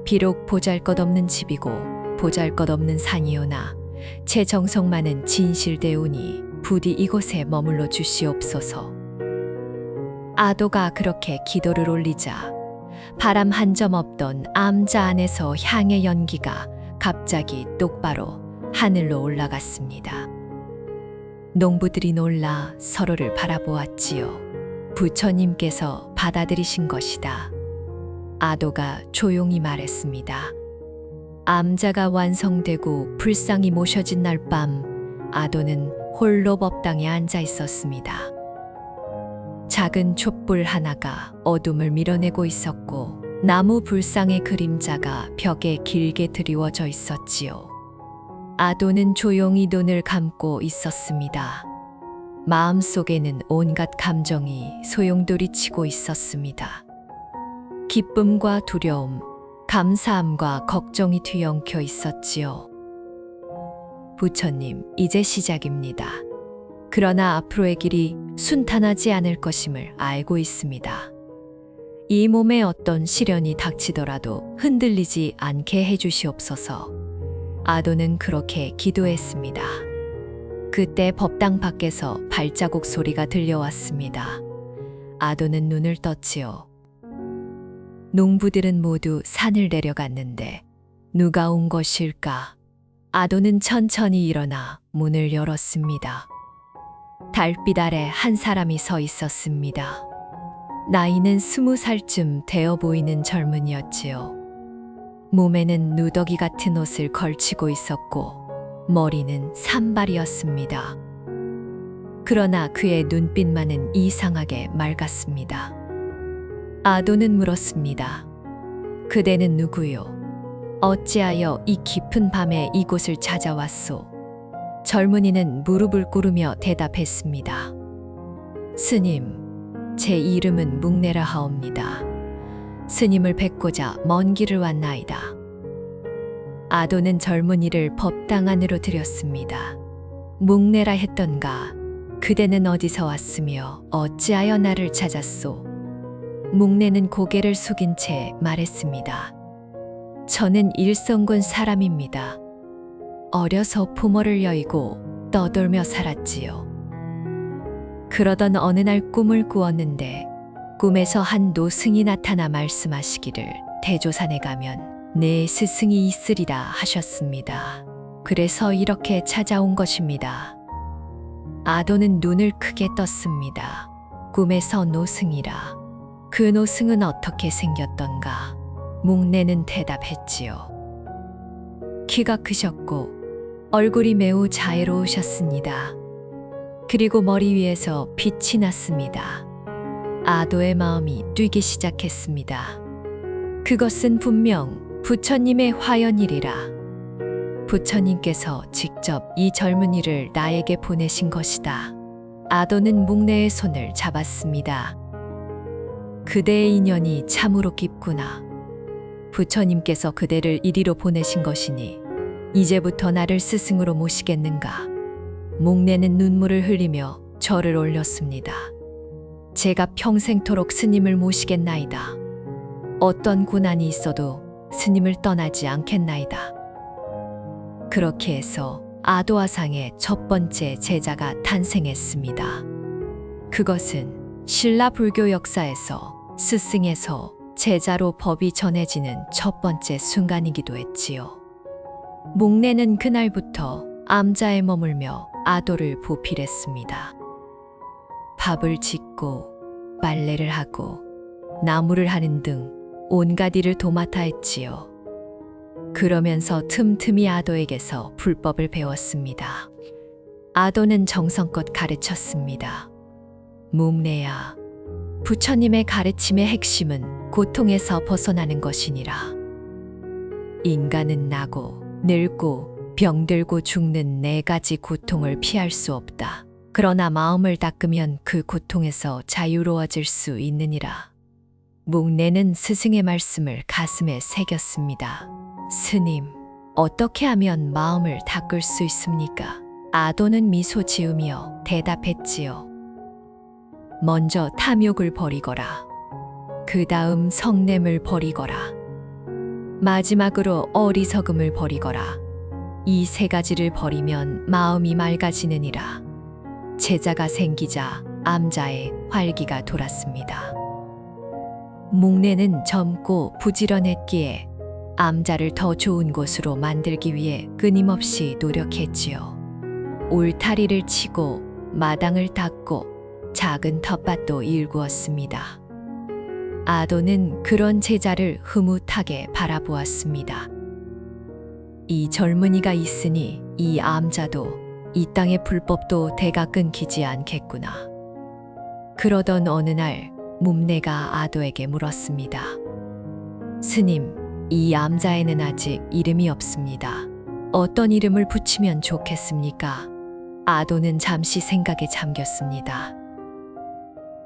비록 보잘것없는 집이고 보잘것없는 산이오나 제 정성만은 진실되오니 부디 이곳에 머물러 주시옵소서. 아도가 그렇게 기도를 올리자 바람 한 점 없던 암자 안에서 향의 연기가 갑자기 똑바로 하늘로 올라갔습니다. 농부들이 놀라 서로를 바라보았지요. 부처님께서 받아들이신 것이다. 아도가 조용히 말했습니다. 암자가 완성되고 불상이 모셔진 날 밤 아도는 홀로 법당에 앉아 있었습니다. 작은 촛불 하나가 어둠을 밀어내고 있었고 나무 불상의 그림자가 벽에 길게 드리워져 있었지요. 아도는 조용히 눈을 감고 있었습니다. 마음속에는 온갖 감정이 소용돌이치고 있었습니다. 기쁨과 두려움, 감사함과 걱정이 뒤엉켜 있었지요. 부처님, 이제 시작입니다. 그러나 앞으로의 길이 순탄하지 않을 것임을 알고 있습니다. 이 몸에 어떤 시련이 닥치더라도 흔들리지 않게 해주시옵소서. 아도는 그렇게 기도했습니다. 그때 법당 밖에서 발자국 소리가 들려왔습니다. 아도는 눈을 떴지요. 농부들은 모두 산을 내려갔는데 누가 온 것일까? 아도는 천천히 일어나 문을 열었습니다. 달빛 아래 한 사람이 서 있었습니다. 나이는 20살쯤 되어 보이는 젊은이였지요. 몸에는 누더기 같은 옷을 걸치고 있었고 머리는 산발이었습니다. 그러나 그의 눈빛만은 이상하게 맑았습니다. 아도는 물었습니다. 그대는 누구요? 어찌하여 이 깊은 밤에 이곳을 찾아왔소? 젊은이는 무릎을 꿇으며 대답했습니다. 스님, 제 이름은 묵내라 하옵니다. 스님을 뵙고자 먼 길을 왔나이다. 아도는 젊은이를 법당 안으로 들였습니다. 묵내라 했던가? 그대는 어디서 왔으며 어찌하여 나를 찾았소? 묵내는 고개를 숙인 채 말했습니다. 저는 일성군 사람입니다. 어려서 부모를 여의고 떠돌며 살았지요. 그러던 어느 날 꿈을 꾸었는데 꿈에서 한 노승이 나타나 말씀하시기를 대조산에 가면 내 스승이 있으리라 하셨습니다. 그래서 이렇게 찾아온 것입니다. 아도는 눈을 크게 떴습니다. 꿈에서 노승이라. 그 노승은 어떻게 생겼던가? 묵내는 대답했지요. 키가 크셨고 얼굴이 매우 자애로우셨습니다. 그리고 머리 위에서 빛이 났습니다. 아도의 마음이 뛰기 시작했습니다. 그것은 분명 부처님의 화연이리라. 부처님께서 직접 이 젊은이를 나에게 보내신 것이다. 아도는 묵내의 손을 잡았습니다. 그대의 인연이 참으로 깊구나. 부처님께서 그대를 이리로 보내신 것이니 이제부터 나를 스승으로 모시겠는가? 묵내는 눈물을 흘리며 절을 올렸습니다. 제가 평생토록 스님을 모시겠나이다. 어떤 고난이 있어도 스님을 떠나지 않겠나이다. 그렇게 해서 아도아상의 첫 번째 제자가 탄생했습니다. 그것은 신라 불교 역사에서 스승에서 제자로 법이 전해지는 첫 번째 순간이기도 했지요. 목례는 그날부터 암자에 머물며 아도를 보필했습니다. 밥을 짓고 빨래를 하고 나무를 하는 등 온갖 일을 도맡아 했지요. 그러면서 틈틈이 아도에게서 불법을 배웠습니다. 아도는 정성껏 가르쳤습니다. 목례야, 부처님의 가르침의 핵심은 고통에서 벗어나는 것이니라. 인간은 나고 늙고 병들고 죽는 4가지 고통을 피할 수 없다. 그러나 마음을 닦으면 그 고통에서 자유로워질 수 있느니라. 목례는 스승의 말씀을 가슴에 새겼습니다. 스님, 어떻게 하면 마음을 닦을 수 있습니까? 아도는 미소 지으며 대답했지요. 먼저 탐욕을 버리거라. 그 다음 성냄을 버리거라. 마지막으로 어리석음을 버리거라. 이 3가지를 버리면 마음이 맑아지느니라. 제자가 생기자 암자의 활기가 돌았습니다. 목례는 젊고 부지런했기에 암자를 더 좋은 곳으로 만들기 위해 끊임없이 노력했지요. 울타리를 치고 마당을 닦고 작은 텃밭도 일구었습니다. 아도는 그런 제자를 흐뭇하게 바라보았습니다. 이 젊은이가 있으니 이 암자도 이 땅의 불법도 대가 끊기지 않겠구나. 그러던 어느 날 목례가 아도에게 물었습니다. 스님, 이 암자에는 아직 이름이 없습니다. 어떤 이름을 붙이면 좋겠습니까? 아도는 잠시 생각에 잠겼습니다.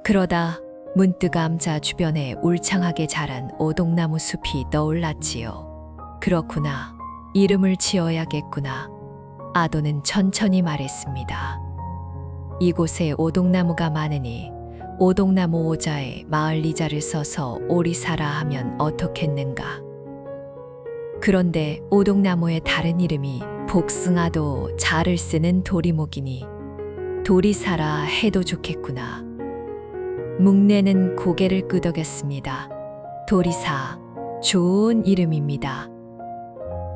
그러다 문득 암자 주변에 울창하게 자란 오동나무 숲이 떠올랐지요. 그렇구나. 이름을 지어야겠구나. 아도는 천천히 말했습니다. 이곳에 오동나무가 많으니 오동나무 오자에 마을 이자를 써서 오리사라 하면 어떻겠는가. 그런데 오동나무의 다른 이름이 복숭아도 자를 쓰는 도리목이니 도리사라 해도 좋겠구나. 목례는 고개를 끄덕였습니다. 도리사, 좋은 이름입니다.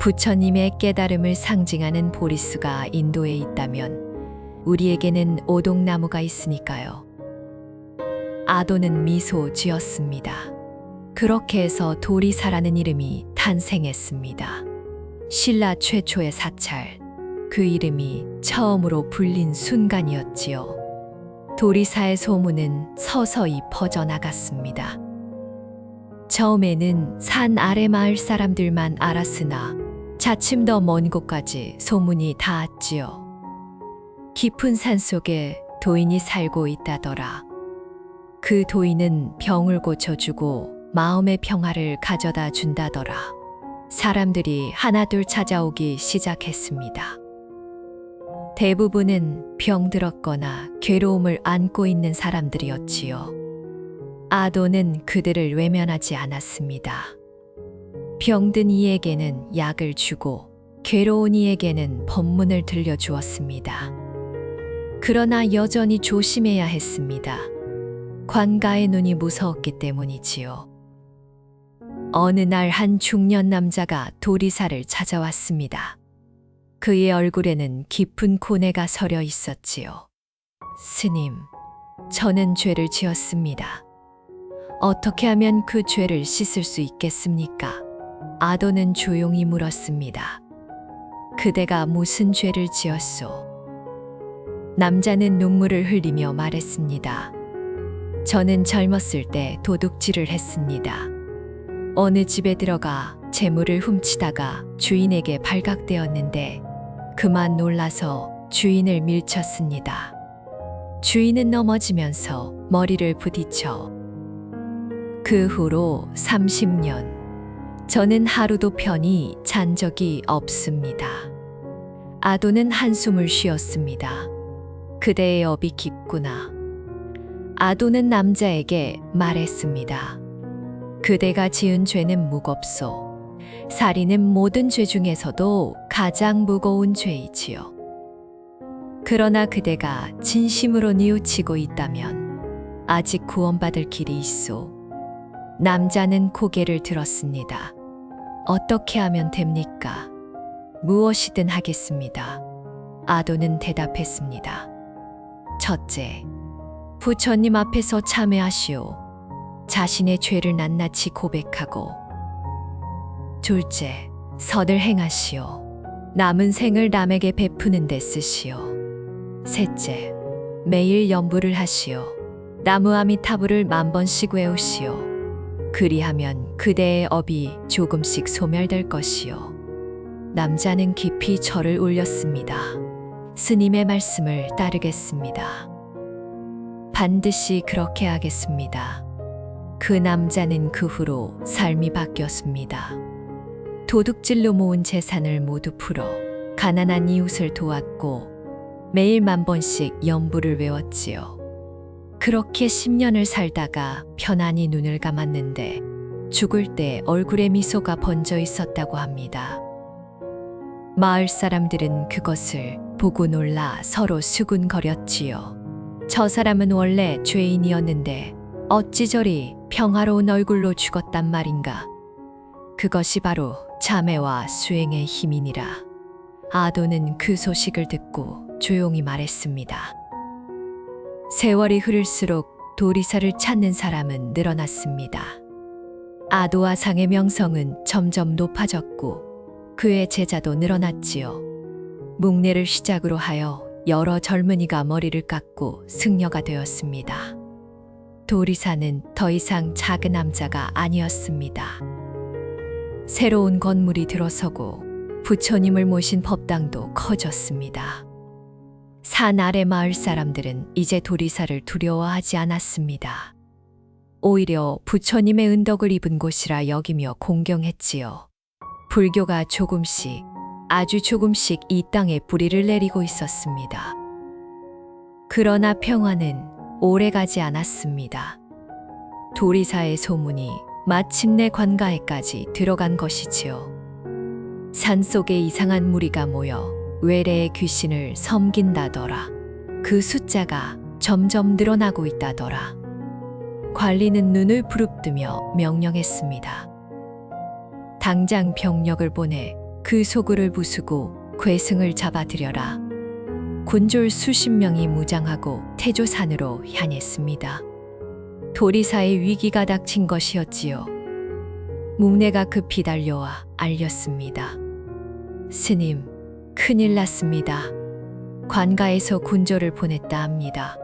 부처님의 깨달음을 상징하는 보리수가 인도에 있다면 우리에게는 오동나무가 있으니까요. 아도는 미소 지었습니다. 그렇게 해서 도리사라는 이름이 탄생했습니다. 신라 최초의 사찰, 그 이름이 처음으로 불린 순간이었지요. 도리사의 소문은 서서히 퍼져나갔습니다. 처음에는 산 아래 마을 사람들만 알았으나 차츰 더 먼 곳까지 소문이 닿았지요. 깊은 산 속에 도인이 살고 있다더라. 그 도인은 병을 고쳐주고 마음의 평화를 가져다 준다더라. 사람들이 하나둘 찾아오기 시작했습니다. 대부분은 병들었거나 괴로움을 안고 있는 사람들이었지요. 아도는 그들을 외면하지 않았습니다. 병든 이에게는 약을 주고 괴로운 이에게는 법문을 들려주었습니다. 그러나 여전히 조심해야 했습니다. 관가의 눈이 무서웠기 때문이지요. 어느 날 한 중년 남자가 도리사를 찾아왔습니다. 그의 얼굴에는 깊은 고뇌가 서려 있었지요. 스님, 저는 죄를 지었습니다. 어떻게 하면 그 죄를 씻을 수 있겠습니까? 아도는 조용히 물었습니다. 그대가 무슨 죄를 지었소? 남자는 눈물을 흘리며 말했습니다. 저는 젊었을 때 도둑질을 했습니다. 어느 집에 들어가 재물을 훔치다가 주인에게 발각되었는데 그만 놀라서 주인을 밀쳤습니다. 주인은 넘어지면서 머리를 부딪혀 그 후로 30년 저는 하루도 편히 잔 적이 없습니다. 아도는 한숨을 쉬었습니다. 그대의 업이 깊구나. 아도는 남자에게 말했습니다. 그대가 지은 죄는 무겁소. 살인은 모든 죄 중에서도 가장 무거운 죄이지요. 그러나 그대가 진심으로 뉘우치고 있다면 아직 구원받을 길이 있소. 남자는 고개를 들었습니다. 어떻게 하면 됩니까? 무엇이든 하겠습니다. 아도는 대답했습니다. 첫째, 부처님 앞에서 참회하시오. 자신의 죄를 낱낱이 고백하고. 둘째, 선을 행하시오. 남은 생을 남에게 베푸는 데 쓰시오. 셋째, 매일 염불을 하시오. 나무아미타불을 10,000번씩 외우시오. 그리하면 그대의 업이 조금씩 소멸될 것이요. 남자는 깊이 절을 올렸습니다. 스님의 말씀을 따르겠습니다. 반드시 그렇게 하겠습니다. 그 남자는 그 후로 삶이 바뀌었습니다. 도둑질로 모은 재산을 모두 풀어 가난한 이웃을 도왔고 매일 10,000번씩 염불을 외웠지요. 그렇게 10년을 살다가 편안히 눈을 감았는데 죽을 때 얼굴에 미소가 번져 있었다고 합니다. 마을 사람들은 그것을 보고 놀라 서로 수군거렸지요. 저 사람은 원래 죄인이었는데 어찌 저리 평화로운 얼굴로 죽었단 말인가. 그것이 바로 참회와 수행의 힘이니라. 아도는 그 소식을 듣고 조용히 말했습니다. 세월이 흐를수록 도리사를 찾는 사람은 늘어났습니다. 아도아상의 명성은 점점 높아졌고 그의 제자도 늘어났지요. 묵례를 시작으로 하여 여러 젊은이가 머리를 깎고 승려가 되었습니다. 도리사는 더 이상 작은 남자가 아니었습니다. 새로운 건물이 들어서고 부처님을 모신 법당도 커졌습니다. 산 아래 마을 사람들은 이제 도리사를 두려워하지 않았습니다. 오히려 부처님의 은덕을 입은 곳이라 여기며 공경했지요. 불교가 조금씩, 아주 조금씩 이 땅에 뿌리를 내리고 있었습니다. 그러나 평화는 오래가지 않았습니다. 도리사의 소문이 마침내 관가에까지 들어간 것이지요. 산속에 이상한 무리가 모여 외래의 귀신을 섬긴다더라. 그 숫자가 점점 늘어나고 있다더라. 관리는 눈을 부릅뜨며 명령했습니다. 당장 병력을 보내 그 소굴을 부수고 괴승을 잡아들여라. 군졸 수십 명이 무장하고 태조산으로 향했습니다. 도리사의 위기가 닥친 것이었지요. 묵례가 급히 달려와 알렸습니다. 스님, 큰일 났습니다. 관가에서 군졸을 보냈다 합니다.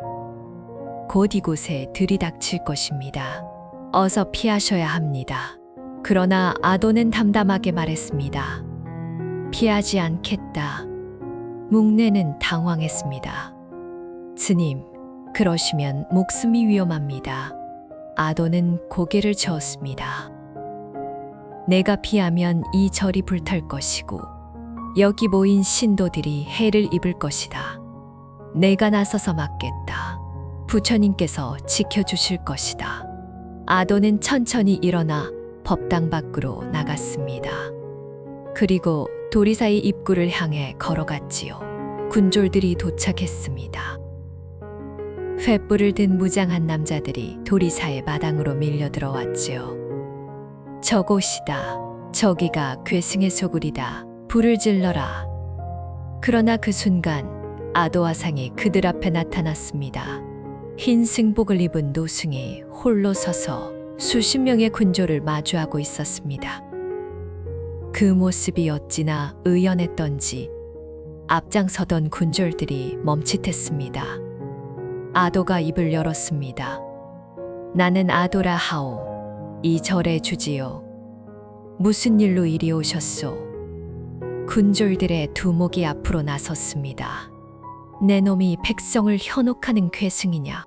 곧 이곳에 들이닥칠 것입니다. 어서 피하셔야 합니다. 그러나 아도는 담담하게 말했습니다. 피하지 않겠다. 묵례는 당황했습니다. 스님, 그러시면 목숨이 위험합니다. 아도는 고개를 저었습니다. 내가 피하면 이 절이 불탈 것이고 여기 모인 신도들이 해를 입을 것이다. 내가 나서서 막겠다. 부처님께서 지켜주실 것이다. 아도는 천천히 일어나 법당 밖으로 나갔습니다. 그리고 도리사의 입구를 향해 걸어갔지요. 군졸들이 도착했습니다. 횃불을 든 무장한 남자들이 도리사의 마당으로 밀려 들어왔지요. 저곳이다. 저기가 괴승의 소굴이다. 불을 질러라. 그러나 그 순간 아도아상이 그들 앞에 나타났습니다. 흰 승복을 입은 노승이 홀로 서서 수십 명의 군졸을 마주하고 있었습니다. 그 모습이 어찌나 의연했던지 앞장서던 군졸들이 멈칫했습니다. 아도가 입을 열었습니다. 나는 아도라 하오. 이 절에 주지요. 무슨 일로 이리 오셨소? 군졸들의 두목이 앞으로 나섰습니다. 내 놈이 백성을 현혹하는 괴승이냐?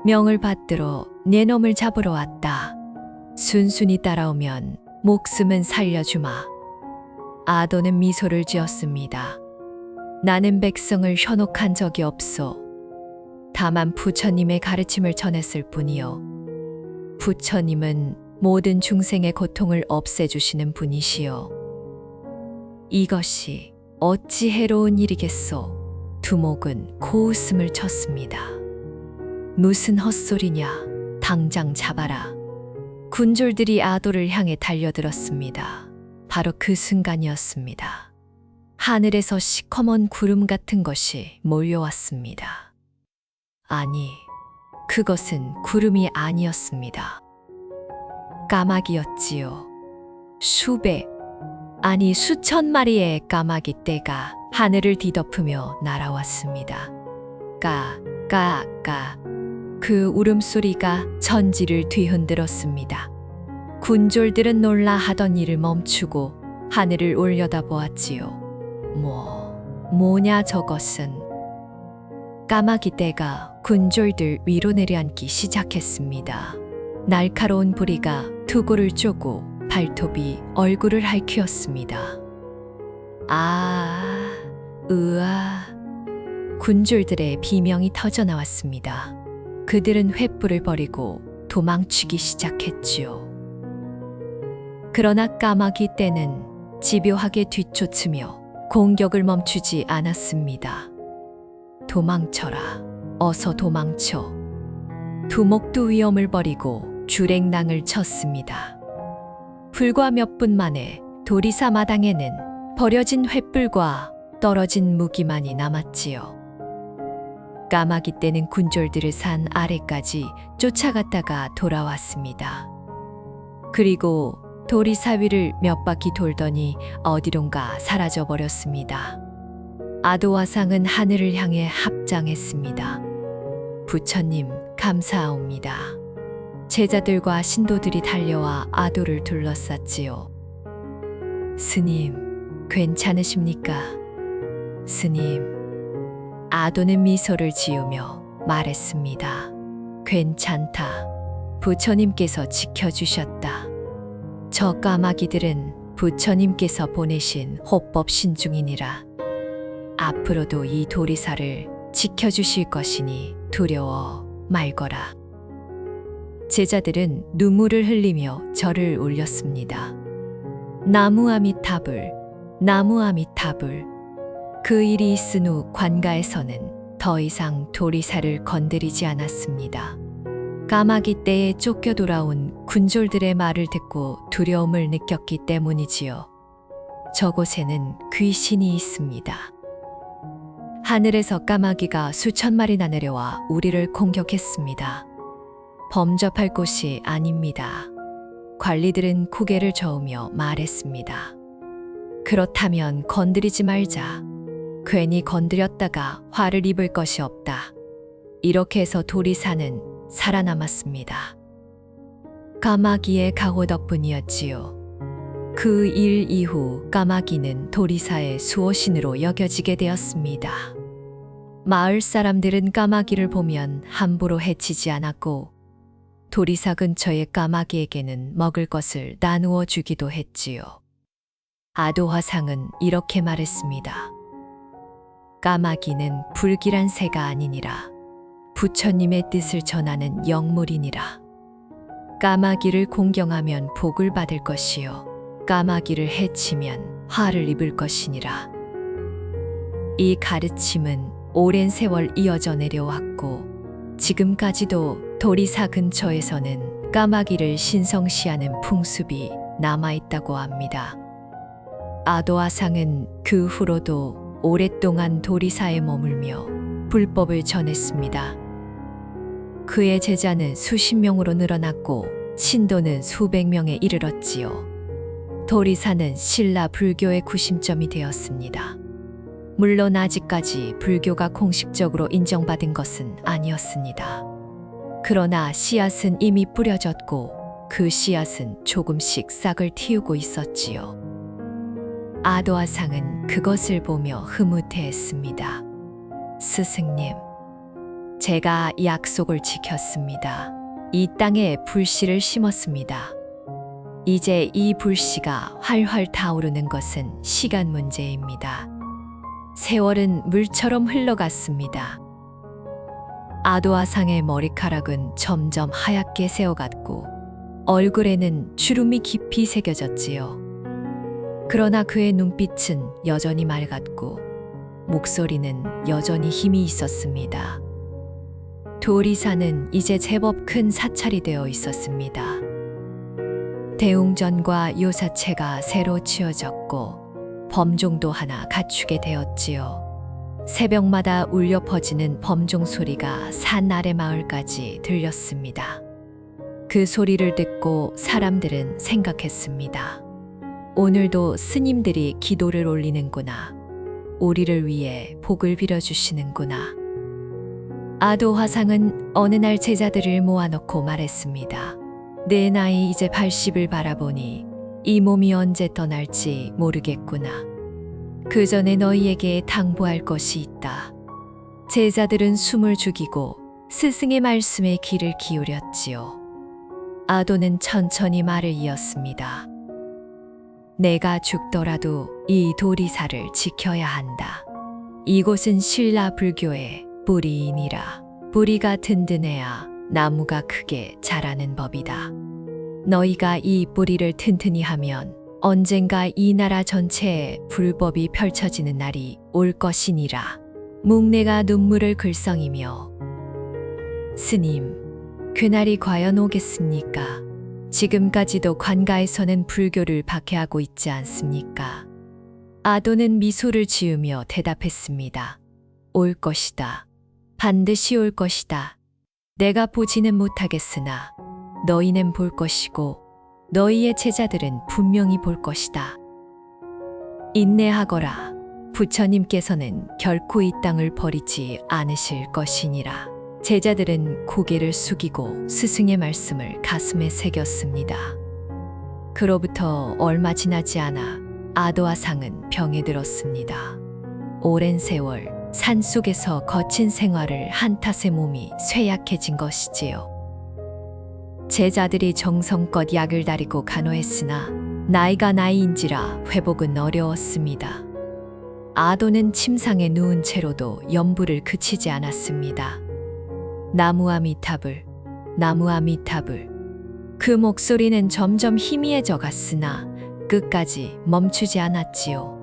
명을 받들어 내 놈을 잡으러 왔다. 순순히 따라오면 목숨은 살려주마. 아도는 미소를 지었습니다. 나는 백성을 현혹한 적이 없소. 다만 부처님의 가르침을 전했을 뿐이요. 부처님은 모든 중생의 고통을 없애주시는 분이시여. 이것이 어찌 해로운 일이겠소. 두목은 고웃음을 쳤습니다. 무슨 헛소리냐. 당장 잡아라. 군졸들이 아도를 향해 달려들었습니다. 바로 그 순간이었습니다. 하늘에서 시커먼 구름 같은 것이 몰려왔습니다. 아니, 그것은 구름이 아니었습니다. 까마귀였지요. 수백, 아니 수천 마리의 까마귀 떼가 하늘을 뒤덮으며 날아왔습니다. 까, 까, 까. 그 울음소리가 천지를 뒤흔들었습니다. 군졸들은 놀라 하던 일을 멈추고 하늘을 올려다보았지요. 뭐냐 저것은. 까마귀 떼가 군졸들 위로 내려앉기 시작했습니다. 날카로운 부리가 투구를 쪼고 발톱이 얼굴을 핥히었습니다. 아, 으아. 군졸들의 비명이 터져나왔습니다. 그들은 횃불을 버리고 도망치기 시작했지요. 그러나 까마귀 떼는 집요하게 뒤쫓으며 공격을 멈추지 않았습니다. 도망쳐라. 어서 도망쳐. 두목도 위험을 버리고 주랭랑을 쳤습니다. 불과 몇 분 만에 도리사 마당에는 버려진 횃불과 떨어진 무기만이 남았지요. 까마귀 떼는 군졸들을 산 아래까지 쫓아갔다가 돌아왔습니다. 그리고 도리사 위를 몇 바퀴 돌더니 어디론가 사라져 버렸습니다. 아도화상은 하늘을 향해 합장했습니다. 부처님, 감사하옵니다. 제자들과 신도들이 달려와 아도를 둘러쌌지요. 스님, 괜찮으십니까? 스님. 아도는 미소를 지으며 말했습니다. 괜찮다. 부처님께서 지켜주셨다. 저 까마귀들은 부처님께서 보내신 호법 신중이니라. 앞으로도 이 도리사를 지켜주실 것이니 두려워 말거라. 제자들은 눈물을 흘리며 절을 올렸습니다. 나무 아미타불, 나무 아미타불. 그 일이 있은 후 관가에서는 더 이상 도리사를 건드리지 않았습니다. 까마귀 떼에 쫓겨 돌아온 군졸들의 말을 듣고 두려움을 느꼈기 때문이지요. 저곳에는 귀신이 있습니다. 하늘에서 까마귀가 수천 마리나 내려와 우리를 공격했습니다. 범접할 곳이 아닙니다. 관리들은 고개를 저으며 말했습니다. 그렇다면 건드리지 말자. 괜히 건드렸다가 화를 입을 것이 없다. 이렇게 해서 도리사는 살아남았습니다. 까마귀의 각오 덕분이었지요. 그 일 이후 까마귀는 도리사의 수호신으로 여겨지게 되었습니다. 마을 사람들은 까마귀를 보면 함부로 해치지 않았고 도리사 근처의 까마귀에게는 먹을 것을 나누어 주기도 했지요. 아도화상은 이렇게 말했습니다. 까마귀는 불길한 새가 아니니라. 부처님의 뜻을 전하는 영물이니라. 까마귀를 공경하면 복을 받을 것이요. 까마귀를 해치면 화를 입을 것이니라. 이 가르침은 오랜 세월 이어져 내려왔고 지금까지도 도리사 근처에서는 까마귀를 신성시하는 풍습이 남아있다고 합니다. 아도화상은 그 후로도 오랫동안 도리사에 머물며 불법을 전했습니다. 그의 제자는 수십 명으로 늘어났고 신도는 수백 명에 이르렀지요. 도리사는 신라 불교의 구심점이 되었습니다. 물론 아직까지 불교가 공식적으로 인정받은 것은 아니었습니다. 그러나 씨앗은 이미 뿌려졌고 그 씨앗은 조금씩 싹을 틔우고 있었지요. 아도화상은 그것을 보며 흐뭇해했습니다. 스승님, 제가 약속을 지켰습니다. 이 땅에 불씨를 심었습니다. 이제 이 불씨가 활활 타오르는 것은 시간 문제입니다. 세월은 물처럼 흘러갔습니다. 아도화상의 머리카락은 점점 하얗게 새어갔고 얼굴에는 주름이 깊이 새겨졌지요. 그러나 그의 눈빛은 여전히 맑았고 목소리는 여전히 힘이 있었습니다. 도리사는 이제 제법 큰 사찰이 되어 있었습니다. 대웅전과 요사체가 새로 지어졌고 범종도 하나 갖추게 되었지요. 새벽마다 울려 퍼지는 범종 소리가 산 아래 마을까지 들렸습니다. 그 소리를 듣고 사람들은 생각했습니다. 오늘도 스님들이 기도를 올리는구나. 우리를 위해 복을 빌어주시는구나. 아도 화상은 어느 날 제자들을 모아놓고 말했습니다. 내 나이 이제 80을 바라보니 이 몸이 언제 떠날지 모르겠구나. 그 전에 너희에게 당부할 것이 있다. 제자들은 숨을 죽이고 스승의 말씀에 귀를 기울였지요. 아도는 천천히 말을 이었습니다. 내가 죽더라도 이 도리사를 지켜야 한다. 이곳은 신라 불교의 뿌리이니라. 뿌리가 든든해야 나무가 크게 자라는 법이다. 너희가 이 뿌리를 튼튼히 하면 언젠가 이 나라 전체에 불법이 펼쳐지는 날이 올 것이니라. 묵내가 눈물을 글썽이며 스님, 그날이 과연 오겠습니까? 지금까지도 관가에서는 불교를 박해하고 있지 않습니까? 아도는 미소를 지으며 대답했습니다. 올 것이다. 반드시 올 것이다. 내가 보지는 못하겠으나 너희는 볼 것이고 너희의 제자들은 분명히 볼 것이다. 인내하거라. 부처님께서는 결코 이 땅을 버리지 않으실 것이니라. 제자들은 고개를 숙이고 스승의 말씀을 가슴에 새겼습니다. 그로부터 얼마 지나지 않아 아도화상은 병에 들었습니다. 오랜 세월 산속에서 거친 생활을 한 탓에 몸이 쇠약해진 것이지요. 제자들이 정성껏 약을 다리고 간호했으나 나이가 나이인지라 회복은 어려웠습니다. 아도는 침상에 누운 채로도 연부를 그치지 않았습니다. 나무아미타불, 나무아미타불. 그 목소리는 점점 희미해져 갔으나 끝까지 멈추지 않았지요.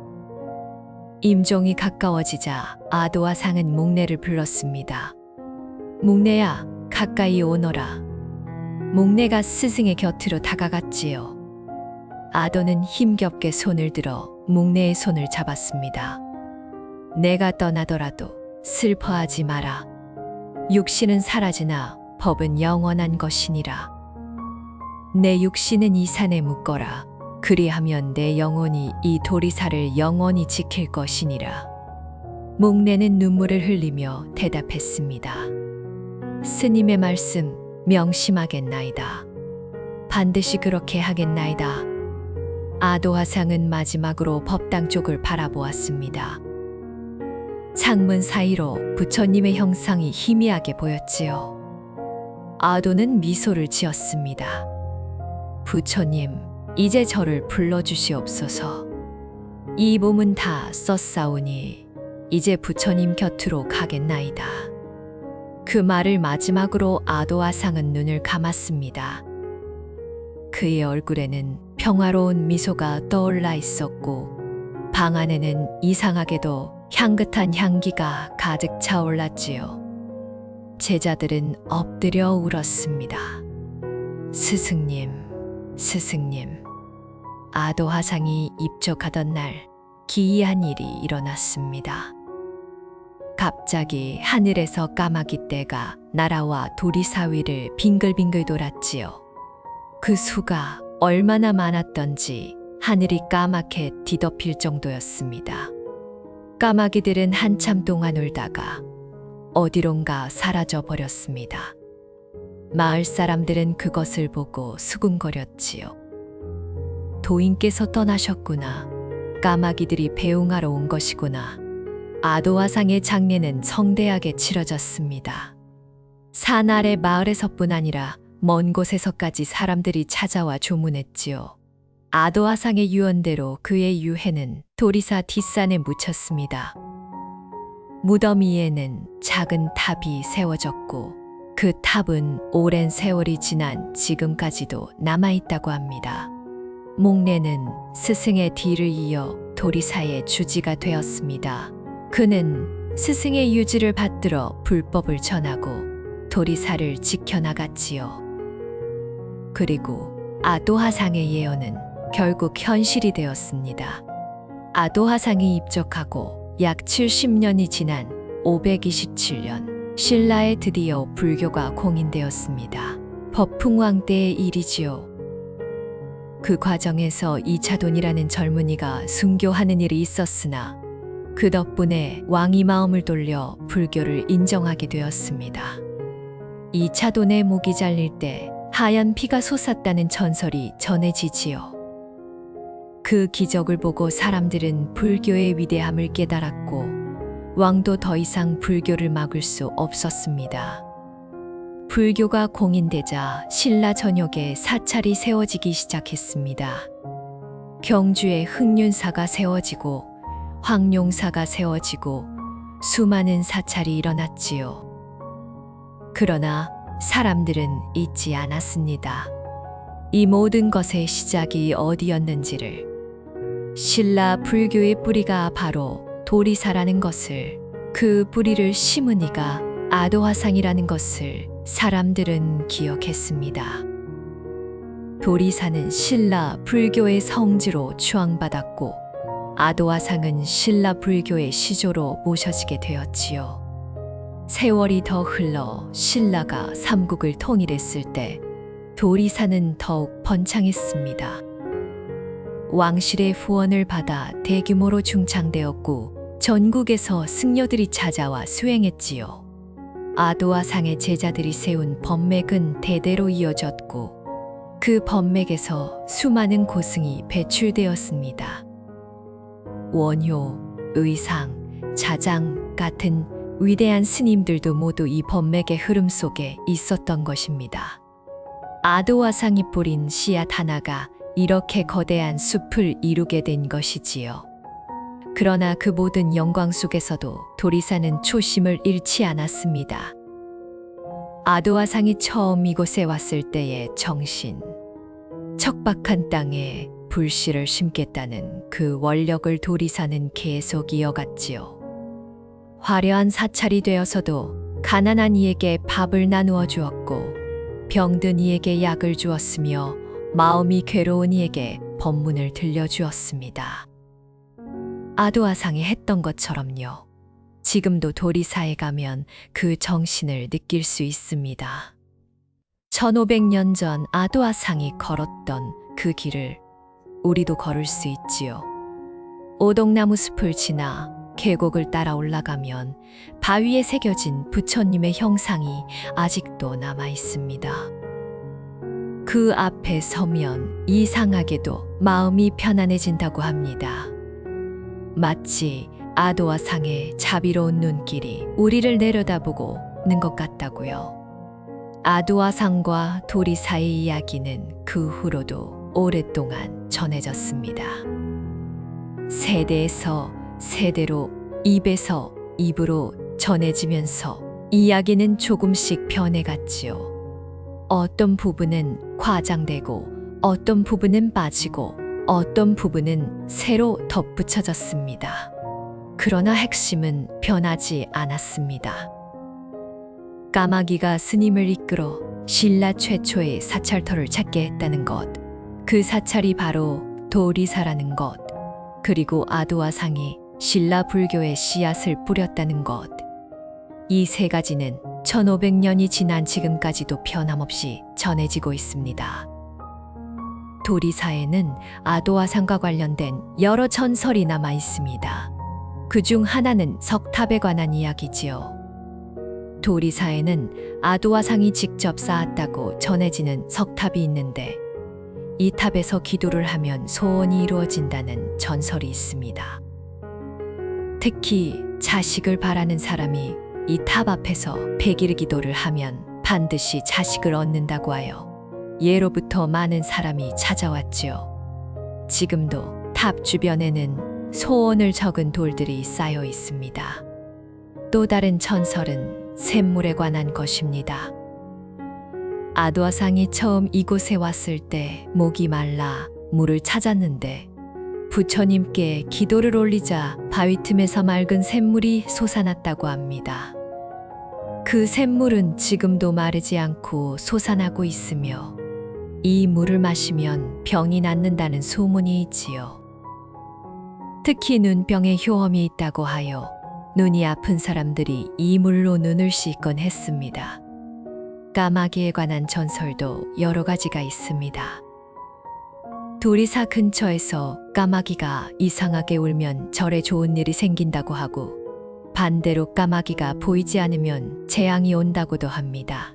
임종이 가까워지자 아도화상은 묵내를 불렀습니다. 묵내야, 가까이 오너라. 묵내가 스승의 곁으로 다가갔지요. 아도는 힘겹게 손을 들어 묵내의 손을 잡았습니다. 내가 떠나더라도 슬퍼하지 마라. 육신은 사라지나 법은 영원한 것이니라. 내 육신은 이 산에 묻거라. 그리하면 내 영혼이 이 도리사를 영원히 지킬 것이니라. 묵내는 눈물을 흘리며 대답했습니다. 스님의 말씀 명심하겠나이다. 반드시 그렇게 하겠나이다. 아도화상은 마지막으로 법당 쪽을 바라보았습니다. 창문 사이로 부처님의 형상이 희미하게 보였지요. 아도는 미소를 지었습니다. 부처님, 이제 저를 불러주시옵소서. 이 몸은 다 썼사오니 이제 부처님 곁으로 가겠나이다. 그 말을 마지막으로 아도화상은 눈을 감았습니다. 그의 얼굴에는 평화로운 미소가 떠올라 있었고 방 안에는 이상하게도 향긋한 향기가 가득 차올랐지요. 제자들은 엎드려 울었습니다. 스승님, 스승님. 아도화상이 입적하던 날 기이한 일이 일어났습니다. 갑자기 하늘에서 까마귀 떼가 나라와 도리사 위를 빙글빙글 돌았지요. 그 수가 얼마나 많았던지 하늘이 까맣게 뒤덮일 정도였습니다. 까마귀들은 한참 동안 울다가 어디론가 사라져 버렸습니다. 마을 사람들은 그것을 보고 수군거렸지요. 도인께서 떠나셨구나. 까마귀들이 배웅하러 온 것이구나. 아도화상의 장례는 성대하게 치러졌습니다. 산 아래 마을에서뿐 아니라 먼 곳에서까지 사람들이 찾아와 조문했지요. 아도화상의 유언대로 그의 유해는 도리사 뒷산에 묻혔습니다. 무덤 위에는 작은 탑이 세워졌고 그 탑은 오랜 세월이 지난 지금까지도 남아있다고 합니다. 목례는 스승의 뒤를 이어 도리사의 주지가 되었습니다. 그는 스승의 유지를 받들어 불법을 전하고 도리사를 지켜나갔지요. 그리고 아도하상의 예언은 결국 현실이 되었습니다. 아도하상이 입적하고 약 70년이 지난 527년 신라에 드디어 불교가 공인되었습니다. 법풍왕 때의 일이지요. 그 과정에서 이차돈이라는 젊은이가 순교하는 일이 있었으나 그 덕분에 왕이 마음을 돌려 불교를 인정하게 되었습니다. 이차돈의 목이 잘릴 때 하얀 피가 솟았다는 전설이 전해지지요. 그 기적을 보고 사람들은 불교의 위대함을 깨달았고 왕도 더 이상 불교를 막을 수 없었습니다. 불교가 공인되자 신라 전역에 사찰이 세워지기 시작했습니다. 경주에 흑륜사가 세워지고 황룡사가 세워지고 수많은 사찰이 일어났지요. 그러나 사람들은 잊지 않았습니다. 이 모든 것의 시작이 어디였는지를. 신라 불교의 뿌리가 바로 도리사라는 것을, 그 뿌리를 심은 이가 아도화상이라는 것을 사람들은 기억했습니다. 도리사는 신라 불교의 성지로 추앙받았고 아도화상은 신라 불교의 시조로 모셔지게 되었지요. 세월이 더 흘러 신라가 삼국을 통일했을 때 도리사는 더욱 번창했습니다. 왕실의 후원을 받아 대규모로 중창되었고 전국에서 승려들이 찾아와 수행했지요. 아도화상의 제자들이 세운 법맥은 대대로 이어졌고 그 법맥에서 수많은 고승이 배출되었습니다. 원효, 의상, 자장 같은 위대한 스님들도 모두 이 법맥의 흐름 속에 있었던 것입니다. 아도화상이 뿌린 씨앗 하나가 이렇게 거대한 숲을 이루게 된 것이지요. 그러나 그 모든 영광 속에서도 도리사는 초심을 잃지 않았습니다. 아도화상이 처음 이곳에 왔을 때의 정신, 척박한 땅에 불씨를 심겠다는 그 원력을 도리사는 계속 이어갔지요. 화려한 사찰이 되어서도 가난한 이에게 밥을 나누어 주었고 병든 이에게 약을 주었으며 마음이 괴로운 이에게 법문을 들려주었습니다. 아도화상이 했던 것처럼요. 지금도 도리사에 가면 그 정신을 느낄 수 있습니다. 1500년 전 아도화상이 걸었던 그 길을 우리도 걸을 수 있지요. 오동나무 숲을 지나 계곡을 따라 올라가면 바위에 새겨진 부처님의 형상이 아직도 남아 있습니다. 그 앞에 서면 이상하게도 마음이 편안해진다고 합니다. 마치 아도화상의 자비로운 눈길이 우리를 내려다보고 있는 것 같다고요. 아도화상과 도리사의 이야기는 그 후로도 오랫동안 전해졌습니다. 세대에서 세대로, 입에서 입으로 전해지면서 이야기는 조금씩 변해갔지요. 어떤 부분은 과장되고 어떤 부분은 빠지고 어떤 부분은 새로 덧붙여졌습니다. 그러나 핵심은 변하지 않았습니다. 까마귀가 스님을 이끌어 신라 최초의 사찰터를 찾게 했다는 것, 그 사찰이 바로 도리사라는 것, 그리고 아도화상이 신라 불교의 씨앗을 뿌렸다는 것, 이 세 가지는 1500년이 지난 지금까지도 변함없이 전해지고 있습니다. 도리사에는 아도화상과 관련된 여러 전설이 남아 있습니다. 그중 하나는 석탑에 관한 이야기지요. 도리사에는 아도화상이 직접 쌓았다고 전해지는 석탑이 있는데 이 탑에서 기도를 하면 소원이 이루어진다는 전설이 있습니다. 특히 자식을 바라는 사람이 이 탑 앞에서 100일 기도를 하면 반드시 자식을 얻는다고 하여 예로부터 많은 사람이 찾아왔지요. 지금도 탑 주변에는 소원을 적은 돌들이 쌓여 있습니다. 또 다른 전설은 샘물에 관한 것입니다. 아도아상이 처음 이곳에 왔을 때 목이 말라 물을 찾았는데 부처님께 기도를 올리자 바위 틈에서 맑은 샘물이 솟아났다고 합니다. 그 샘물은 지금도 마르지 않고 솟아나고 있으며 이 물을 마시면 병이 낫는다는 소문이 있지요. 특히 눈병에 효험이 있다고 하여 눈이 아픈 사람들이 이 물로 눈을 씻곤 했습니다. 까마귀에 관한 전설도 여러 가지가 있습니다. 도리사 근처에서 까마귀가 이상하게 울면 절에 좋은 일이 생긴다고 하고 반대로 까마귀가 보이지 않으면 재앙이 온다고도 합니다.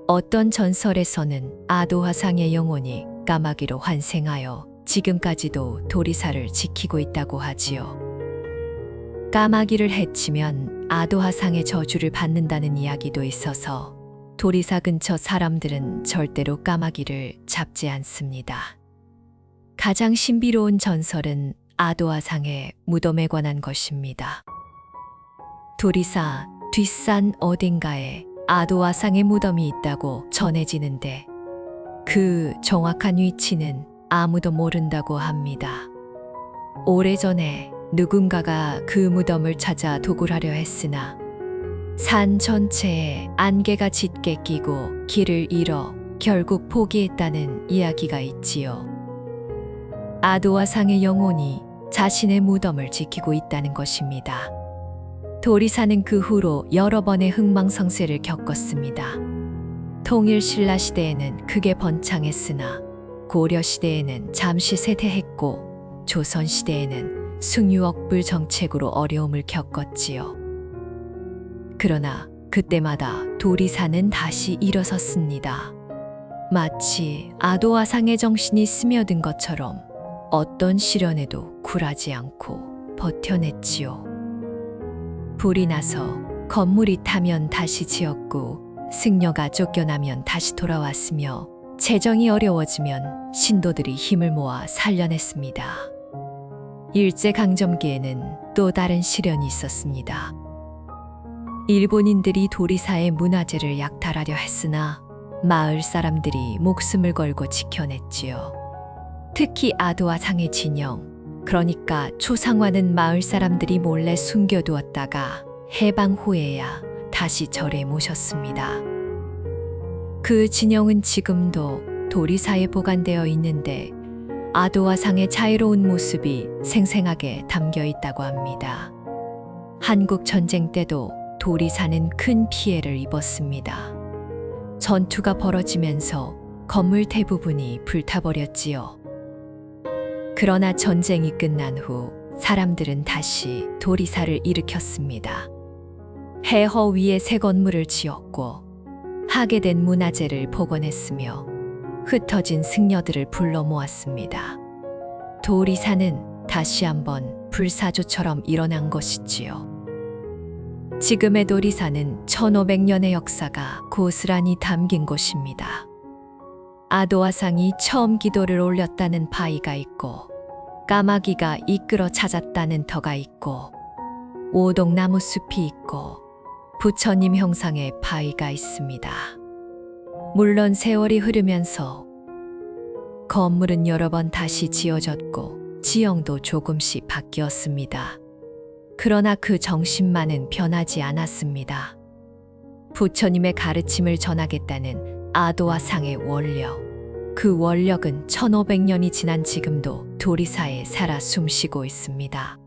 어떤 전설에서는 아도화상의 영혼이 까마귀로 환생하여 지금까지도 도리사를 지키고 있다고 하지요. 까마귀를 해치면 아도화상의 저주를 받는다는 이야기도 있어서 도리사 근처 사람들은 절대로 까마귀를 잡지 않습니다. 가장 신비로운 전설은 아도아상의 무덤에 관한 것입니다. 도리사 뒷산 어딘가에 아도아상의 무덤이 있다고 전해지는데 그 정확한 위치는 아무도 모른다고 합니다. 오래전에 누군가가 그 무덤을 찾아 도굴하려 했으나 산 전체에 안개가 짙게 끼고 길을 잃어 결국 포기했다는 이야기가 있지요. 아도아상의 영혼이 자신의 무덤을 지키고 있다는 것입니다. 도리사는 그 후로 여러 번의 흥망성쇠를 겪었습니다. 통일신라 시대에는 크게 번창했으나 고려 시대에는 잠시 쇠퇴했고 조선 시대에는 숭유억불 정책으로 어려움을 겪었지요. 그러나 그때마다 도리사는 다시 일어섰습니다. 마치 아도아상의 정신이 스며든 것처럼 어떤 시련에도 굴하지 않고 버텨냈지요. 불이 나서 건물이 타면 다시 지었고 승려가 쫓겨나면 다시 돌아왔으며 재정이 어려워지면 신도들이 힘을 모아 살려냈습니다. 일제강점기에는 또 다른 시련이 있었습니다. 일본인들이 도리사의 문화재를 약탈하려 했으나 마을 사람들이 목숨을 걸고 지켜냈지요. 특히 아도아상의 진영, 그러니까 초상화는 마을 사람들이 몰래 숨겨두었다가 해방 후에야 다시 절에 모셨습니다. 그 진영은 지금도 도리사에 보관되어 있는데 아도아상의 자유로운 모습이 생생하게 담겨 있다고 합니다. 한국 전쟁 때도 도리사는 큰 피해를 입었습니다. 전투가 벌어지면서 건물 대부분이 불타버렸지요. 그러나 전쟁이 끝난 후 사람들은 다시 도리사를 일으켰습니다. 해허 위에 새 건물을 지었고 하게된 문화재를 복원했으며 흩어진 승려들을 불러 모았습니다. 도리사는 다시 한번 불사조처럼 일어난 것이지요. 지금의 도리사는 1500년의 역사가 고스란히 담긴 곳입니다. 아도아상이 처음 기도를 올렸다는 바위가 있고 까마귀가 이끌어 찾았다는 터가 있고 오동나무 숲이 있고 부처님 형상의 바위가 있습니다. 물론 세월이 흐르면서 건물은 여러 번 다시 지어졌고 지형도 조금씩 바뀌었습니다. 그러나 그 정신만은 변하지 않았습니다. 부처님의 가르침을 전하겠다는 아도아상의 원력. 그 원력은 1500년이 지난 지금도 도리사에 살아 숨쉬고 있습니다.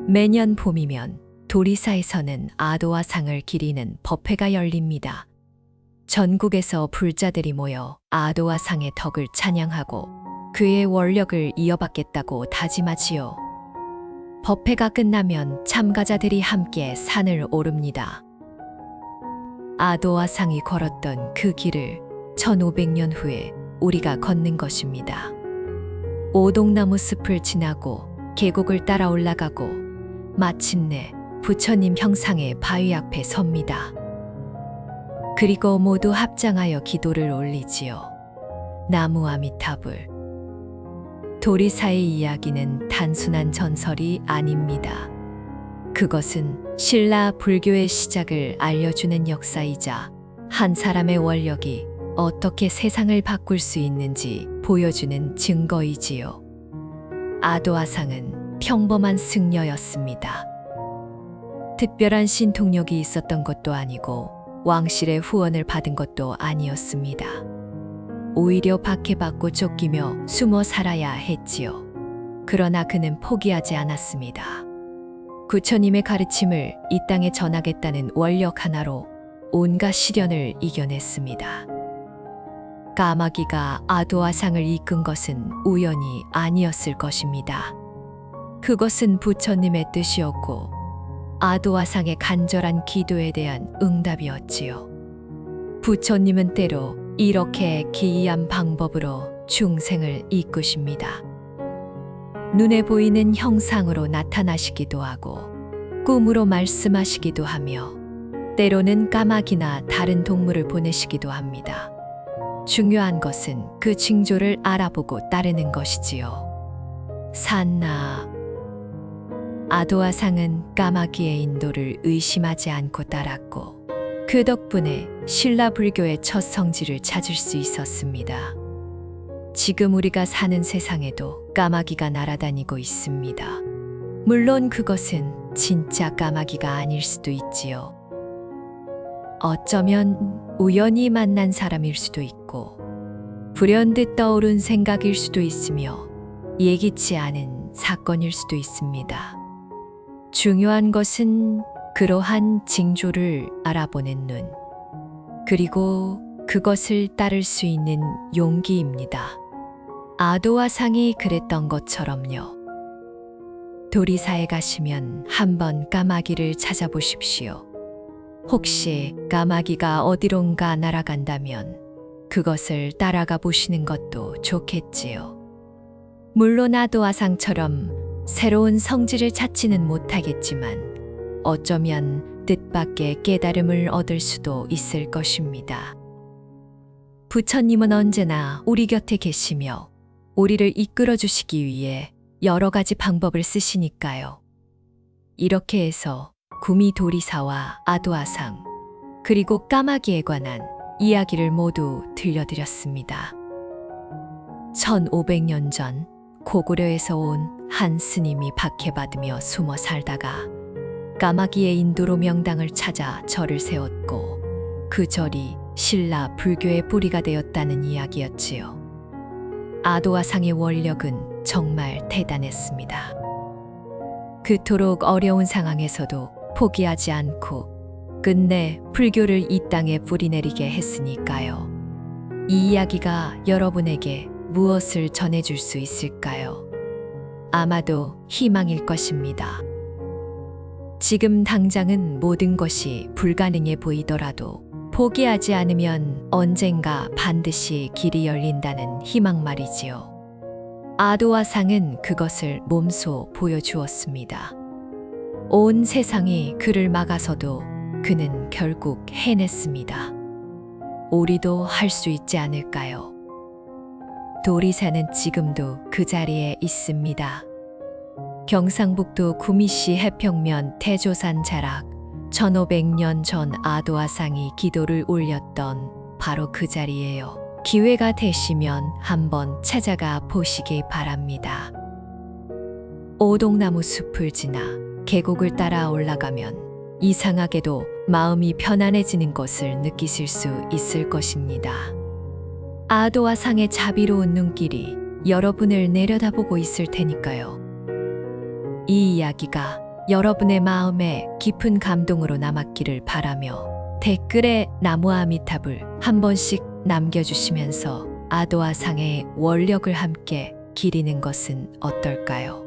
매년 봄이면 도리사에서는 아도아상을 기리는 법회가 열립니다. 전국에서 불자들이 모여 아도아상의 덕을 찬양하고 그의 원력을 이어받겠다고 다짐하지요. 법회가 끝나면 참가자들이 함께 산을 오릅니다. 아도아상이 걸었던 그 길을 1500년 후에 우리가 걷는 것입니다. 오동나무 숲을 지나고 계곡을 따라 올라가고 마침내 부처님 형상의 바위 앞에 섭니다. 그리고 모두 합장하여 기도를 올리지요. 나무 아미타불. 도리사의 이야기는 단순한 전설이 아닙니다. 그것은 신라 불교의 시작을 알려주는 역사이자 한 사람의 원력이 어떻게 세상을 바꿀 수 있는지 보여주는 증거이지요. 아도아상은 평범한 승려였습니다. 특별한 신통력이 있었던 것도 아니고 왕실의 후원을 받은 것도 아니었습니다. 오히려 박해받고 쫓기며 숨어 살아야 했지요. 그러나 그는 포기하지 않았습니다. 부처님의 가르침을 이 땅에 전하겠다는 원력 하나로 온갖 시련을 이겨냈습니다. 까마귀가 아도아상을 이끈 것은 우연이 아니었을 것입니다. 그것은 부처님의 뜻이었고 아도아상의 간절한 기도에 대한 응답이었지요. 부처님은 때로 이렇게 기이한 방법으로 중생을 이끄십니다. 눈에 보이는 형상으로 나타나시기도 하고 꿈으로 말씀하시기도 하며 때로는 까마귀나 다른 동물을 보내시기도 합니다. 중요한 것은 그 징조를 알아보고 따르는 것이지요. 산나 아도아상은 까마귀의 인도를 의심하지 않고 따랐고 그 덕분에 신라 불교의 첫 성지를 찾을 수 있었습니다. 지금 우리가 사는 세상에도 까마귀가 날아다니고 있습니다. 물론 그것은 진짜 까마귀가 아닐 수도 있지요. 어쩌면 우연히 만난 사람일 수도 있고 불현듯 떠오른 생각일 수도 있으며 예기치 않은 사건일 수도 있습니다. 중요한 것은 그러한 징조를 알아보는 눈, 그리고 그것을 따를 수 있는 용기입니다. 아도아상이 그랬던 것처럼요. 도리사에 가시면 한번 까마귀를 찾아보십시오. 혹시 까마귀가 어디론가 날아간다면 그것을 따라가 보시는 것도 좋겠지요. 물론 아도아상처럼 새로운 성지를 찾지는 못하겠지만 어쩌면 뜻밖의 깨달음을 얻을 수도 있을 것입니다. 부처님은 언제나 우리 곁에 계시며 우리를 이끌어 주시기 위해 여러 가지 방법을 쓰시니까요. 이렇게 해서 구미도리사와 아도아상 그리고 까마귀에 관한 이야기를 모두 들려드렸습니다. 1500년 전 고구려에서 온 한 스님이 박해받으며 숨어 살다가 까마귀의 인도로 명당을 찾아 절을 세웠고 그 절이 신라 불교의 뿌리가 되었다는 이야기였지요. 아도아상의 원력은 정말 대단했습니다. 그토록 어려운 상황에서도 포기하지 않고 끝내 불교를 이 땅에 뿌리내리게 했으니까요. 이 이야기가 여러분에게 무엇을 전해줄 수 있을까요? 아마도 희망일 것입니다. 지금 당장은 모든 것이 불가능해 보이더라도 포기하지 않으면 언젠가 반드시 길이 열린다는 희망 말이지요. 아도아상은 그것을 몸소 보여주었습니다. 온 세상이 그를 막아서도 그는 결국 해냈습니다. 우리도 할 수 있지 않을까요? 도리사는 지금도 그 자리에 있습니다. 경상북도 구미시 해평면 태조산 자락 1500년 전 아도아상이 기도를 올렸던 바로 그 자리예요. 기회가 되시면 한번 찾아가 보시기 바랍니다. 오동나무 숲을 지나 계곡을 따라 올라가면 이상하게도 마음이 편안해지는 것을 느끼실 수 있을 것입니다. 아도아상의 자비로운 눈길이 여러분을 내려다보고 있을 테니까요. 이 이야기가 여러분의 마음에 깊은 감동으로 남았기를 바라며 댓글에 나무아미탑을 한 번씩 남겨주시면서 아도아상의 원력을 함께 기리는 것은 어떨까요?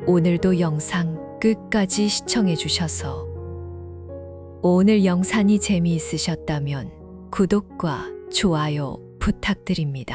오늘도 영상 끝까지 시청해 주셔서 오늘 영상이 재미있으셨다면 구독과 좋아요 부탁드립니다.